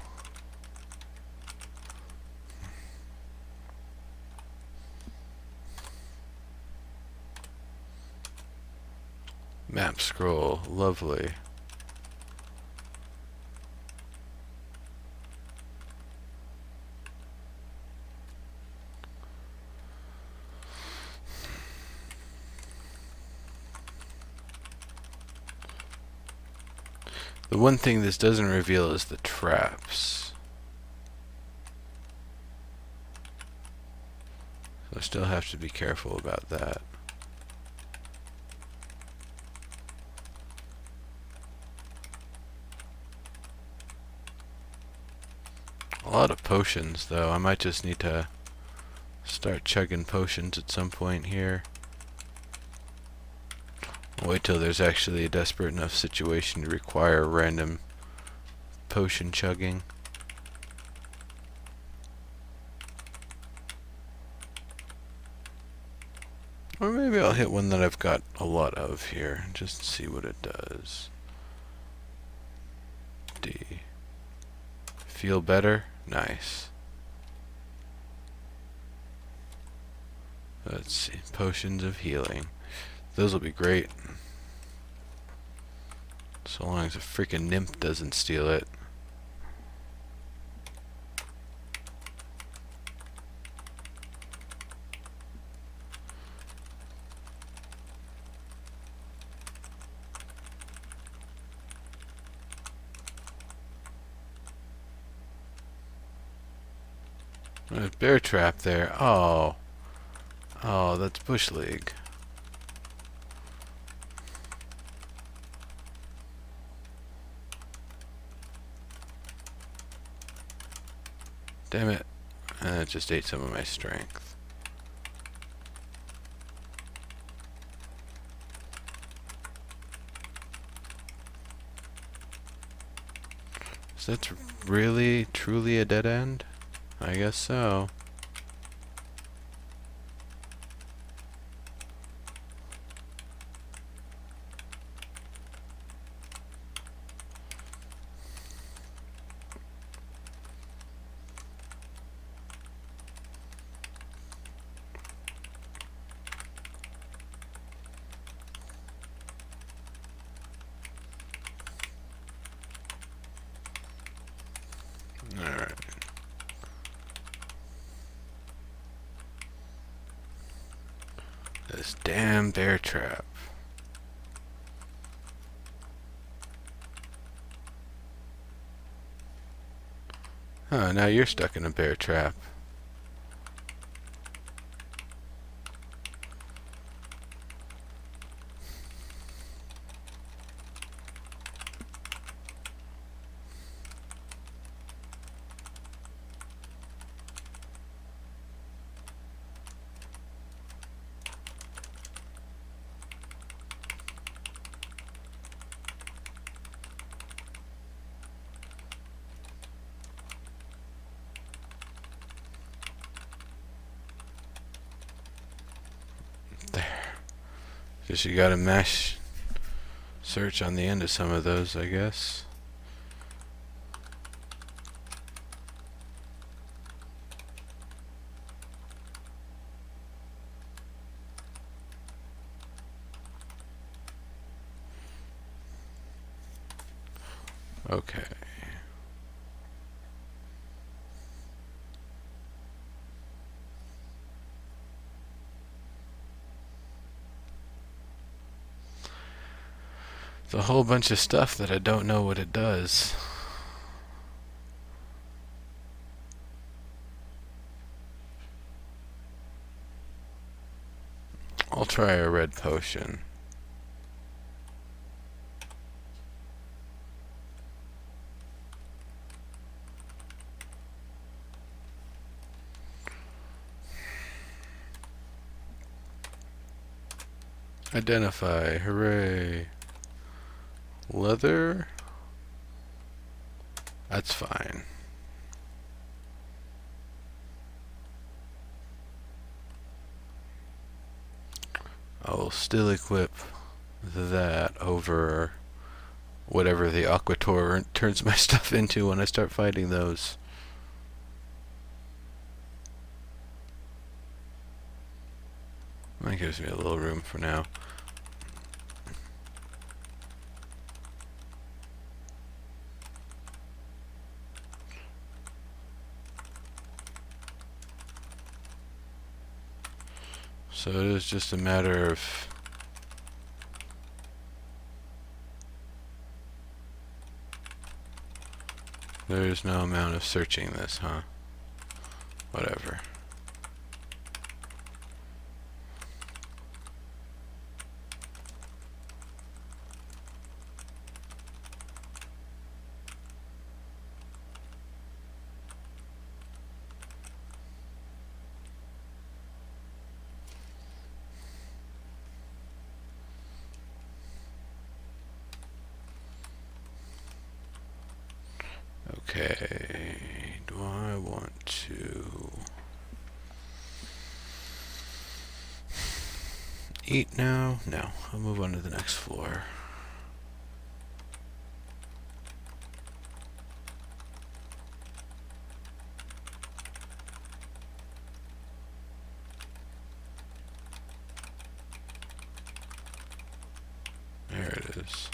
Map scroll. Lovely. The one thing this doesn't reveal is the traps. So I still have to be careful about that. A lot of potions, though. I might just need to start chugging potions at some point here. I'll wait till there's actually a desperate enough situation to require random potion chugging. Or maybe I'll hit one that I've got a lot of here, just to see what it does. D. Feel better? Nice. Let's see. Potions of healing. Those will be great. So long as a freaking nymph doesn't steal it. There's a bear trap there. Oh. Oh, that's Bush League. Damn it. It just ate some of my strength. Is that really, truly a dead end? I guess so. Alright. This damn bear trap. Huh, now you're stuck in a bear trap. There. Just you gotta mash search on the end of some of those, I guess. Okay. It's a whole bunch of stuff that I don't know what it does. I'll try a red potion. Identify. Hooray. Leather? That's fine. I will still equip that over whatever the Aquator turns my stuff into when I start fighting those. That gives me a little room for now. So it is just a matter of there's no amount of searching this, huh? Whatever. Okay, do I want to eat now? No, I'll move on to the next floor. There it is.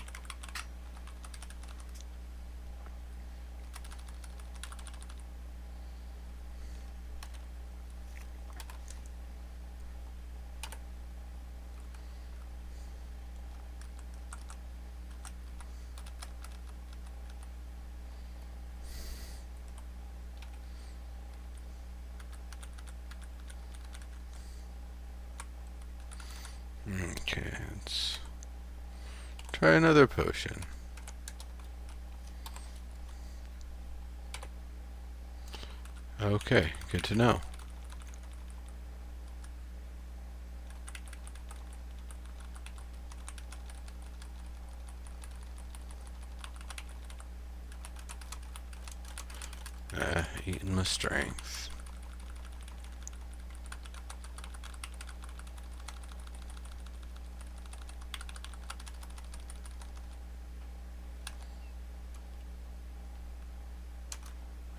Okay, let's try another potion. Okay, good to know. Eating my strength.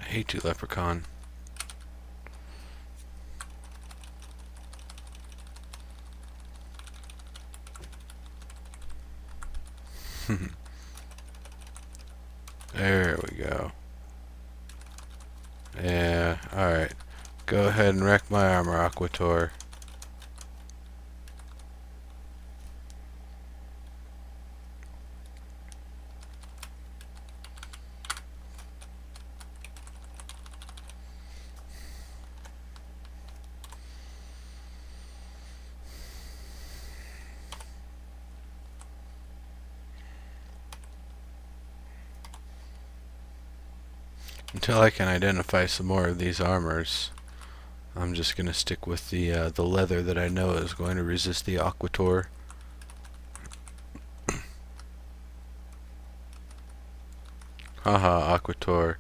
I hate you, leprechaun. There we go. Yeah, alright. Go ahead and wreck my armor, Aquator. Until I can identify some more of these armors, I'm just gonna stick with the leather that I know is going to resist the Aquator. Haha, Aquator,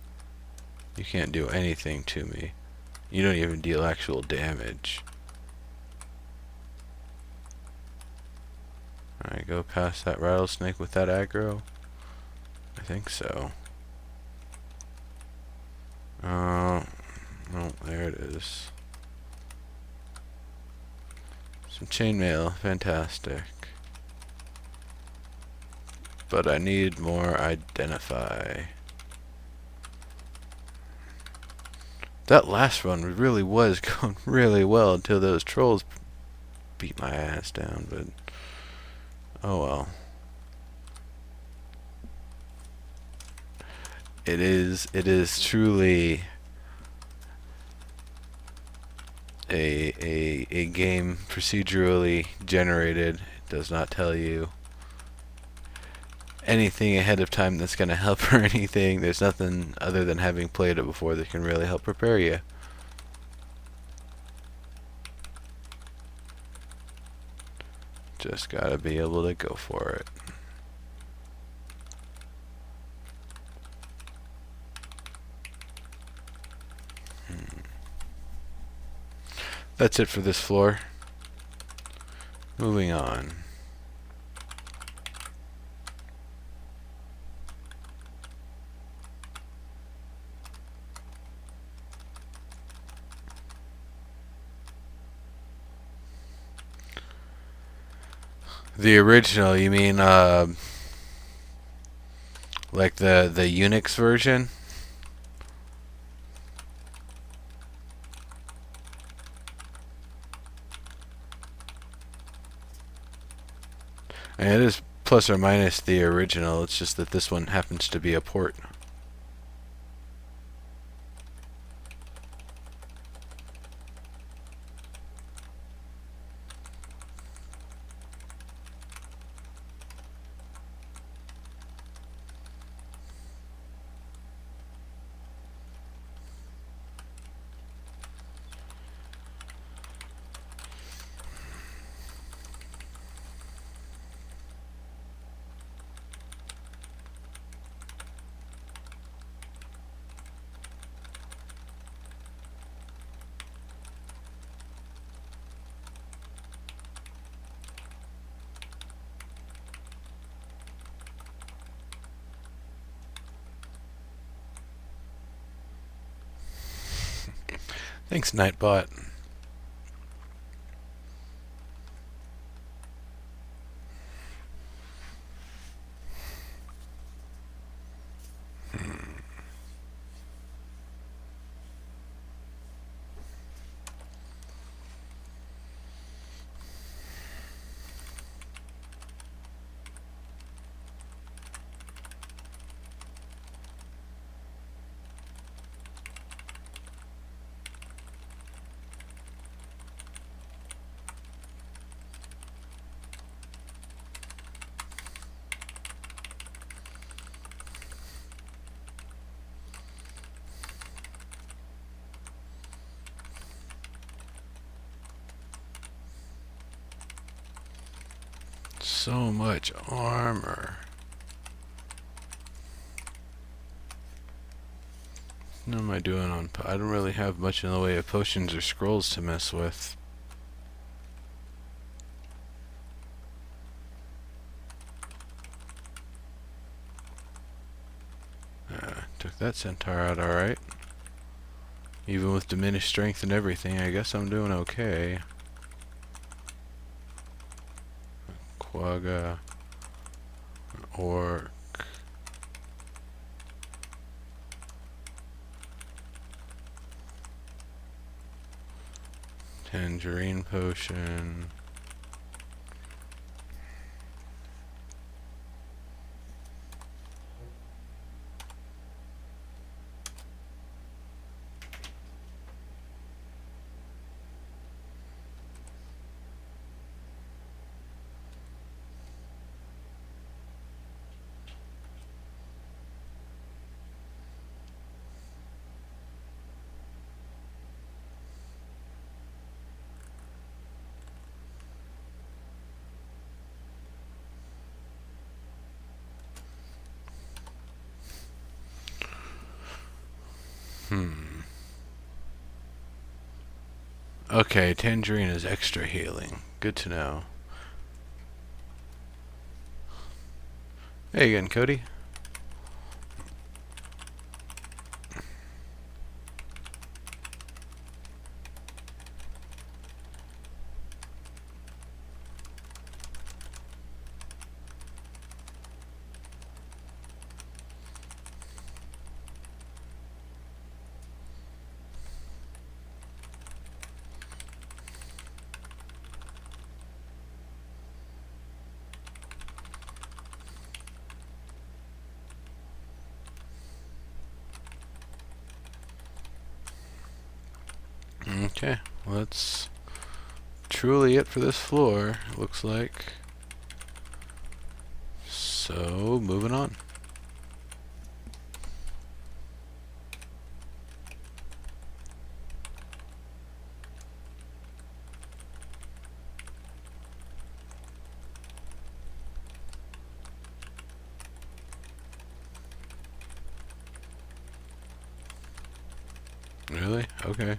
you can't do anything to me. You don't even deal actual damage. Alright, go past that rattlesnake with that aggro. I think so. Oh, there it is. Some chainmail, fantastic. But I need more identify. That last run really was going really well until those trolls beat my ass down, but oh well. It is truly a game procedurally generated. It does not tell you anything ahead of time that's going to help or anything. There's nothing other than having played it before that can really help prepare you. Just gotta be able to go for it. That's it for this floor. Moving on. The original, you mean like the Unix version? And it is plus or minus the original. It's just that this one happens to be a port. Thanks, Nightbot. So much armor. What am I doing on? I don't really have much in the way of potions or scrolls to mess with. Took that centaur out alright. Even with diminished strength and everything, I guess I'm doing okay. Quagga. Orc. Tangerine potion. Okay, tangerine is extra healing. Good to know. Hey again, Cody. Okay, well, that's truly it for this floor, it looks like. So, moving on. Really? Okay.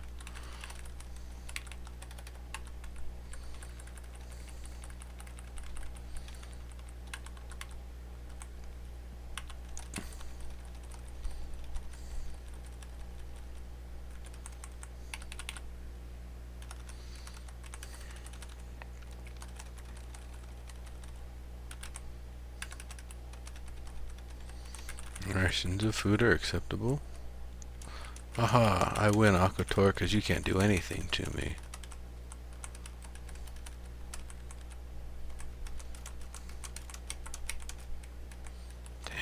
Rations of food are acceptable. Aha, I win, Aquator, because you can't do anything to me.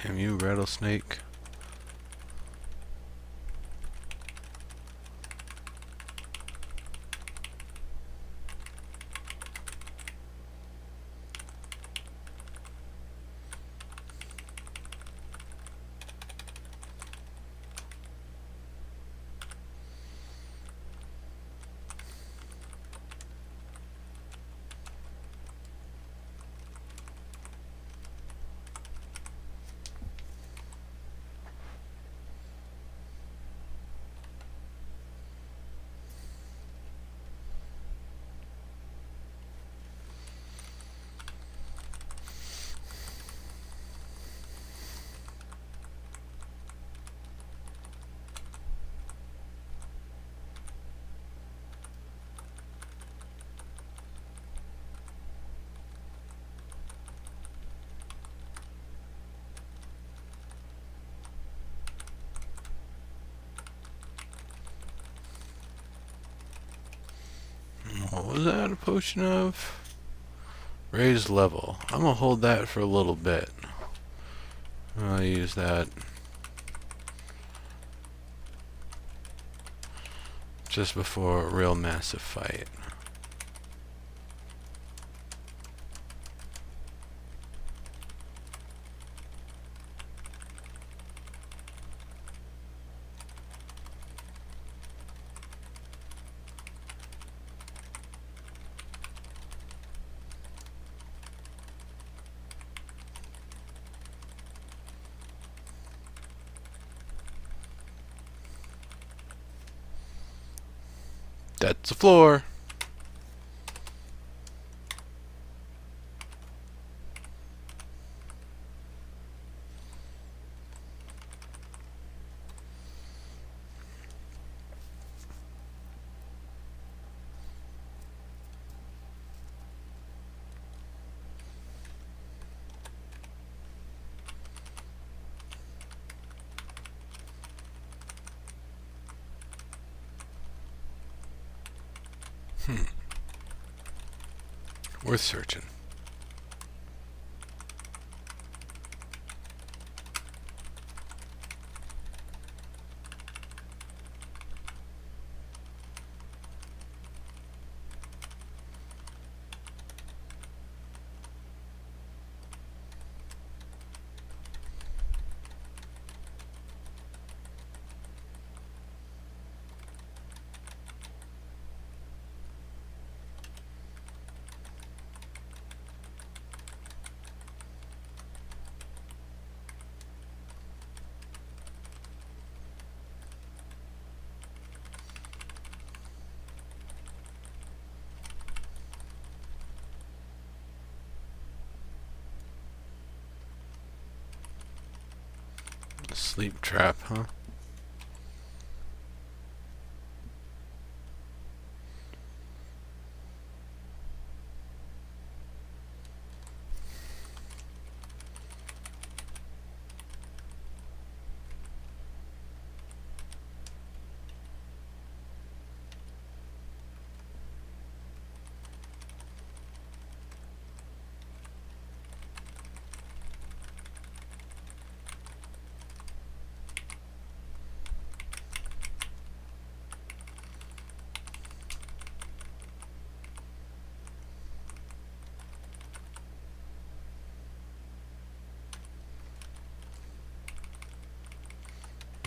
Damn you, rattlesnake. What was that a potion of? Raised level. I'm gonna hold that for a little bit. I'll use that just before a real massive fight. That's the floor. Worth searching. Sleep trap, huh?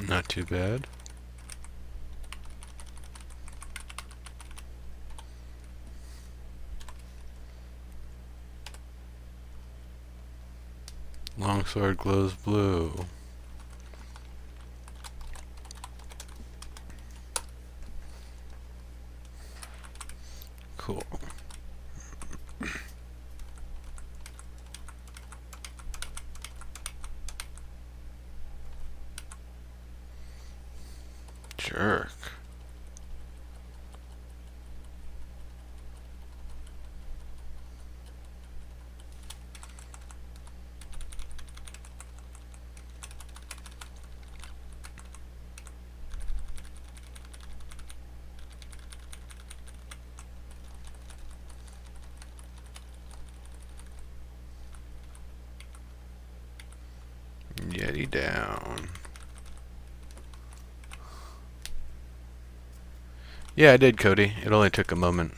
Not too bad. Longsword glows blue. Cool. Jerk. Yeti down. Yeah, I did, Cody. It only took a moment.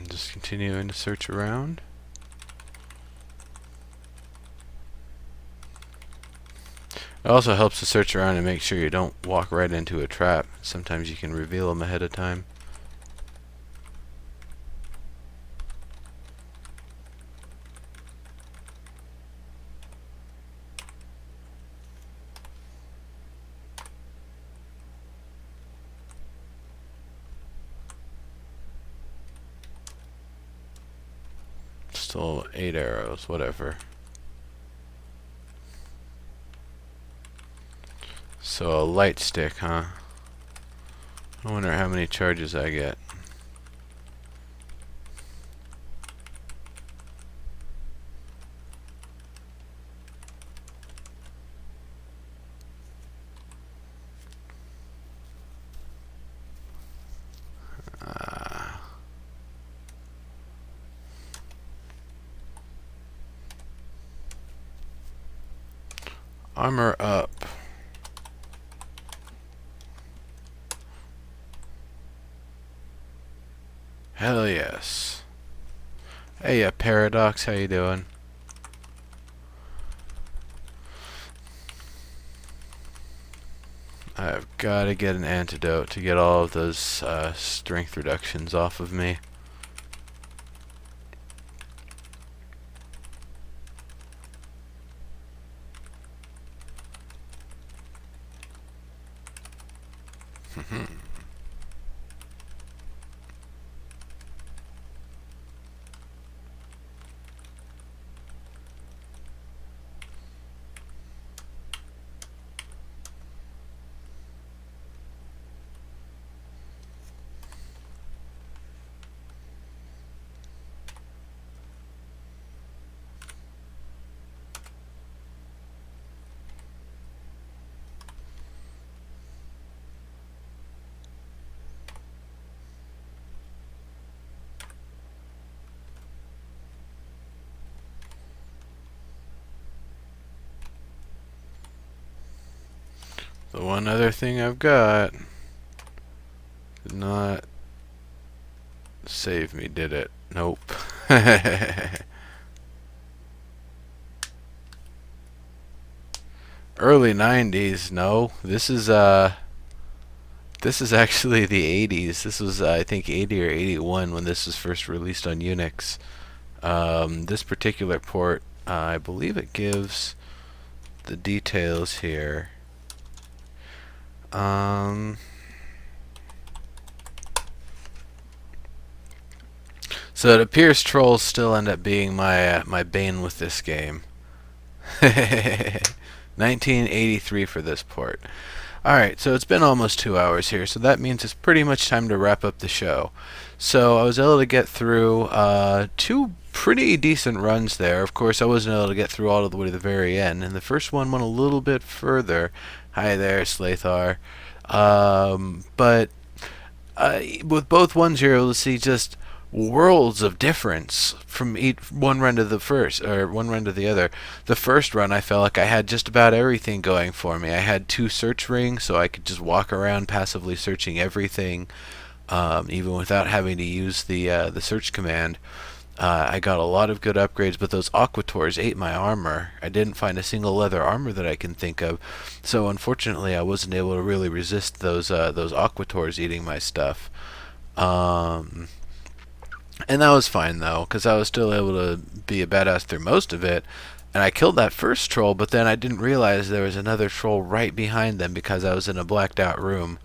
Just continuing to search around. It also helps to search around and make sure you don't walk right into a trap. Sometimes you can reveal them ahead of time. Still 8 arrows, whatever. So a light stick, huh? I wonder how many charges I get. Armor up. Hell yes. Hey, Paradox, how you doing? I've got to get an antidote to get all of those strength reductions off of me. The one other thing I've got did not save me, did it? Nope. Early 90s, no. This is actually the 80s. This was I think 80 or 81 when this was first released on Unix. This particular port, I believe it gives the details here. So it appears trolls still end up being my bane with this game. 1983 for this port. Alright, so it's been almost 2 hours here, so that means it's pretty much time to wrap up the show. So I was able to get through two pretty decent runs there. Of course, I wasn't able to get through all the way to the very end, and the first one went a little bit further. Hi there, Slathar. But with both ones, you're able to see just worlds of difference from one run to the first, or one run to the other. The first run, I felt like I had just about everything going for me. I had 2 search rings, so I could just walk around passively searching everything, even without having to use the search command. I got a lot of good upgrades, but those Aquators ate my armor. I didn't find a single leather armor that I can think of, so unfortunately I wasn't able to really resist those Aquators eating my stuff. And that was fine though, because I was still able to be a badass through most of it. And I killed that first troll, but then I didn't realize there was another troll right behind them because I was in a blacked out room.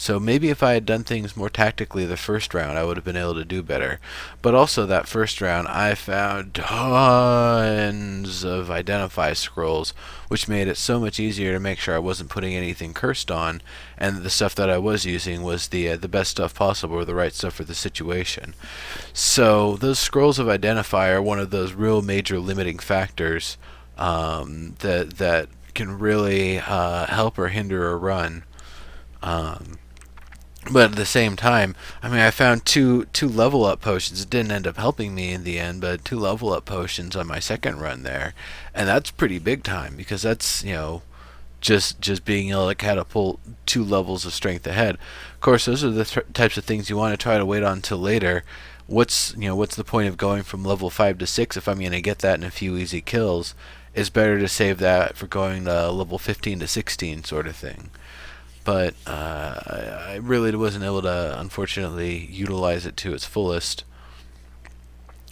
So maybe if I had done things more tactically the first round, I would have been able to do better. But also that first round, I found tons of identify scrolls, which made it so much easier to make sure I wasn't putting anything cursed on, and the stuff that I was using was the best stuff possible, or the right stuff for the situation. So those scrolls of identify are one of those real major limiting factors that can really help or hinder a run. Um, but at the same time, I mean, I found two level up potions. It didn't end up helping me in the end, but 2 level up potions on my second run there, and that's pretty big time because that's just being able to catapult 2 levels of strength ahead. Of course, those are the types of things you want to try to wait on until later. What's the point of going from level 5 to 6 if I'm going to get that in a few easy kills? It's better to save that for going to level 15 to 16 sort of thing. But I really wasn't able to, unfortunately, utilize it to its fullest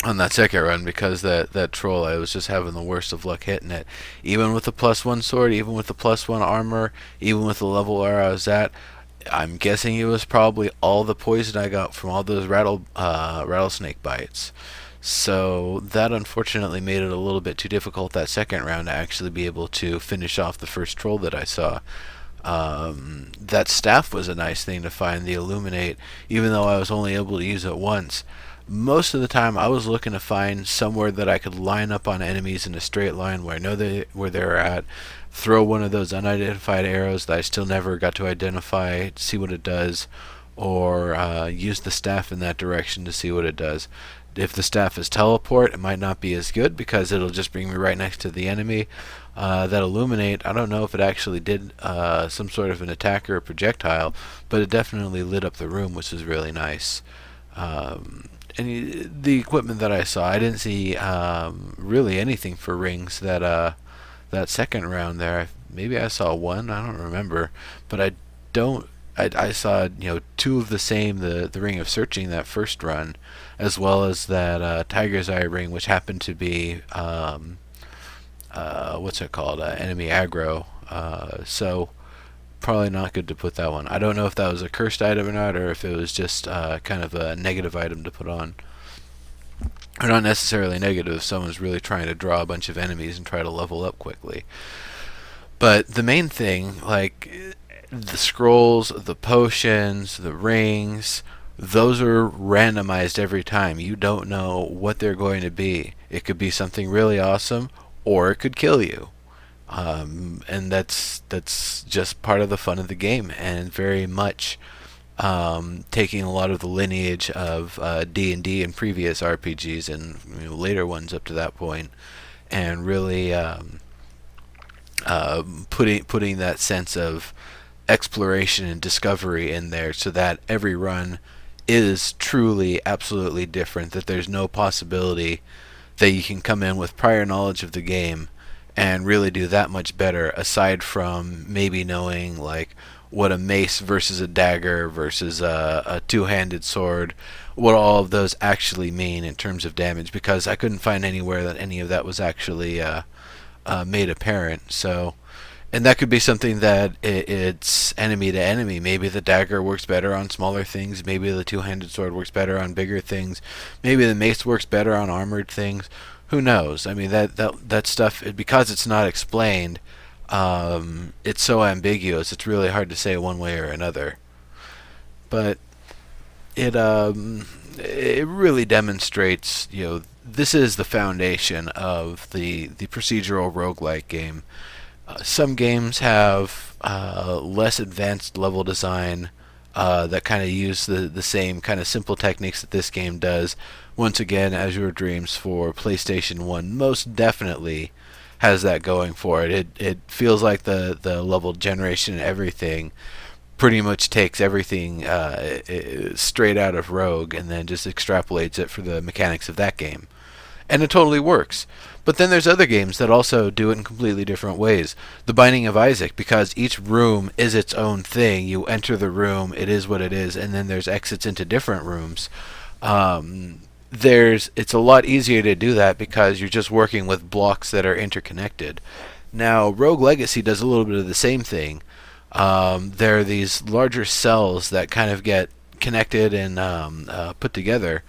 on that second run because that troll, I was just having the worst of luck hitting it. Even with the +1 sword, even with the +1 armor, even with the level where I was at, I'm guessing it was probably all the poison I got from all those rattlesnake bites. So that unfortunately made it a little bit too difficult that second round to actually be able to finish off the first troll that I saw. That staff was a nice thing to find, the illuminate, even though I was only able to use it once. Most of the time I was looking to find somewhere that I could line up on enemies in a straight line where I know where they're at, throw one of those unidentified arrows that I still never got to identify, see what it does, or use the staff in that direction to see what it does. If the staff is teleport, it might not be as good because it'll just bring me right next to the enemy. That illuminate, I don't know if it actually did some sort of an attack or a projectile, but it definitely lit up the room, which was really nice. And the equipment that I saw, I didn't see really anything for rings that second round there. Maybe I saw one, I don't remember, but I don't. I saw 2 of the same, the ring of searching that first run, as well as that tiger's eye ring, which happened to be what's it called, enemy aggro. So probably not good to put that one. I don't know if that was a cursed item or not, or if it was just kind of a negative item to put on. Or not necessarily negative if someone's really trying to draw a bunch of enemies and try to level up quickly. But the main thing, like the scrolls, the potions, the rings, those are randomized every time. You don't know what they're going to be. It could be something really awesome, or it could kill you. And that's just part of the fun of the game, and very much taking a lot of the lineage of D&D and previous RPGs and later ones up to that point, and really putting that sense of exploration and discovery in there, so that every run is truly absolutely different, that there's no possibility that you can come in with prior knowledge of the game and really do that much better, aside from maybe knowing like what a mace versus a dagger versus a two-handed sword, what all of those actually mean in terms of damage, because I couldn't find anywhere that any of that was actually made apparent. So, and that could be something that it's enemy to enemy. Maybe the dagger works better on smaller things. Maybe the two-handed sword works better on bigger things. Maybe the mace works better on armored things. Who knows? I mean, that stuff, because it's not explained, it's so ambiguous. It's really hard to say one way or another. But it really demonstrates, this is the foundation of the procedural roguelike game. Some games have less advanced level design that kind of use the same kind of simple techniques that this game does. Once again, Azure Dreams for PlayStation 1 most definitely has that going for it. It feels like the level generation and everything pretty much takes everything straight out of Rogue and then just extrapolates it for the mechanics of that game. And it totally works. But then there's other games that also do it in completely different ways. The Binding of Isaac, because each room is its own thing. You enter the room, it is what it is, and then there's exits into different rooms. It's a lot easier to do that because you're just working with blocks that are interconnected. Now, Rogue Legacy does a little bit of the same thing. There are these larger cells that kind of get connected and put together.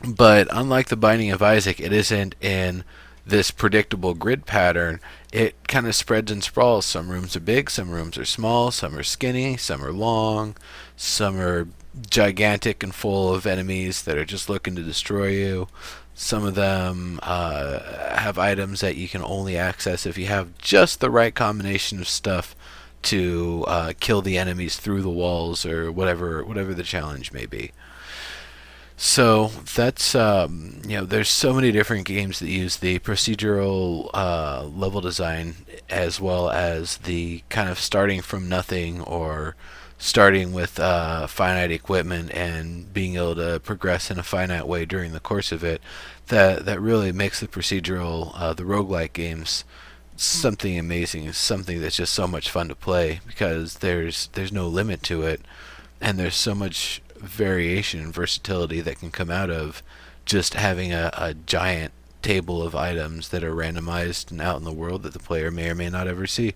But unlike the Binding of Isaac, it isn't in this predictable grid pattern. It kind of spreads and sprawls. Some rooms are big, some rooms are small, some are skinny, some are long, some are gigantic and full of enemies that are just looking to destroy you. Some of them have items that you can only access if you have just the right combination of stuff to kill the enemies through the walls, or whatever the challenge may be. So that's there's so many different games that use the procedural level design, as well as the kind of starting from nothing, or starting with finite equipment and being able to progress in a finite way during the course of it. That really makes the procedural, the roguelike games something amazing. It's something that's just so much fun to play, because there's no limit to it, and there's so much variation and versatility that can come out of just having a giant table of items that are randomized and out in the world that the player may or may not ever see.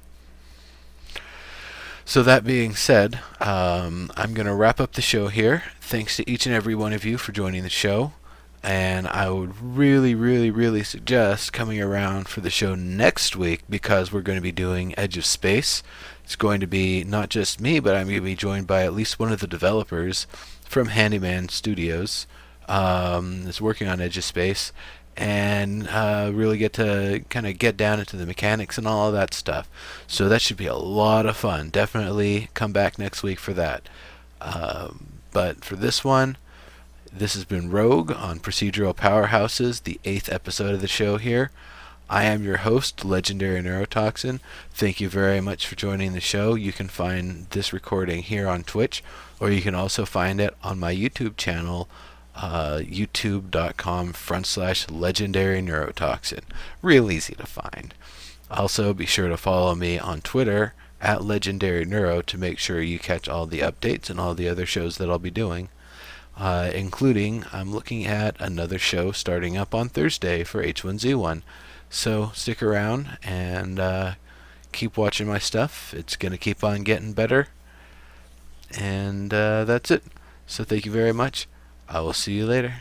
So that being said, I'm going to wrap up the show here. Thanks to each and every one of you for joining the show. And I would really, really, really suggest coming around for the show next week, because we're going to be doing Edge of Space. It's going to be not just me, but I'm going to be joined by at least one of the developers from Handyman Studios that's working on Edge of Space, and really get to kind of get down into the mechanics and all of that stuff. So that should be a lot of fun. Definitely come back next week for that. But for this one, this has been Rogue on Procedural Powerhouses, the 8th episode of the show here. I am your host, Legendary Neurotoxin. Thank you very much for joining the show. You can find this recording here on Twitch, or you can also find it on my YouTube channel, youtube.com/Legendary Neurotoxin. Real easy to find. Also, be sure to follow me on Twitter at Legendary Neuro to make sure you catch all the updates and all the other shows that I'll be doing. Including, I'm looking at another show starting up on Thursday for H1Z1. So stick around and keep watching my stuff. It's going to keep on getting better. And that's it. So thank you very much. I will see you later.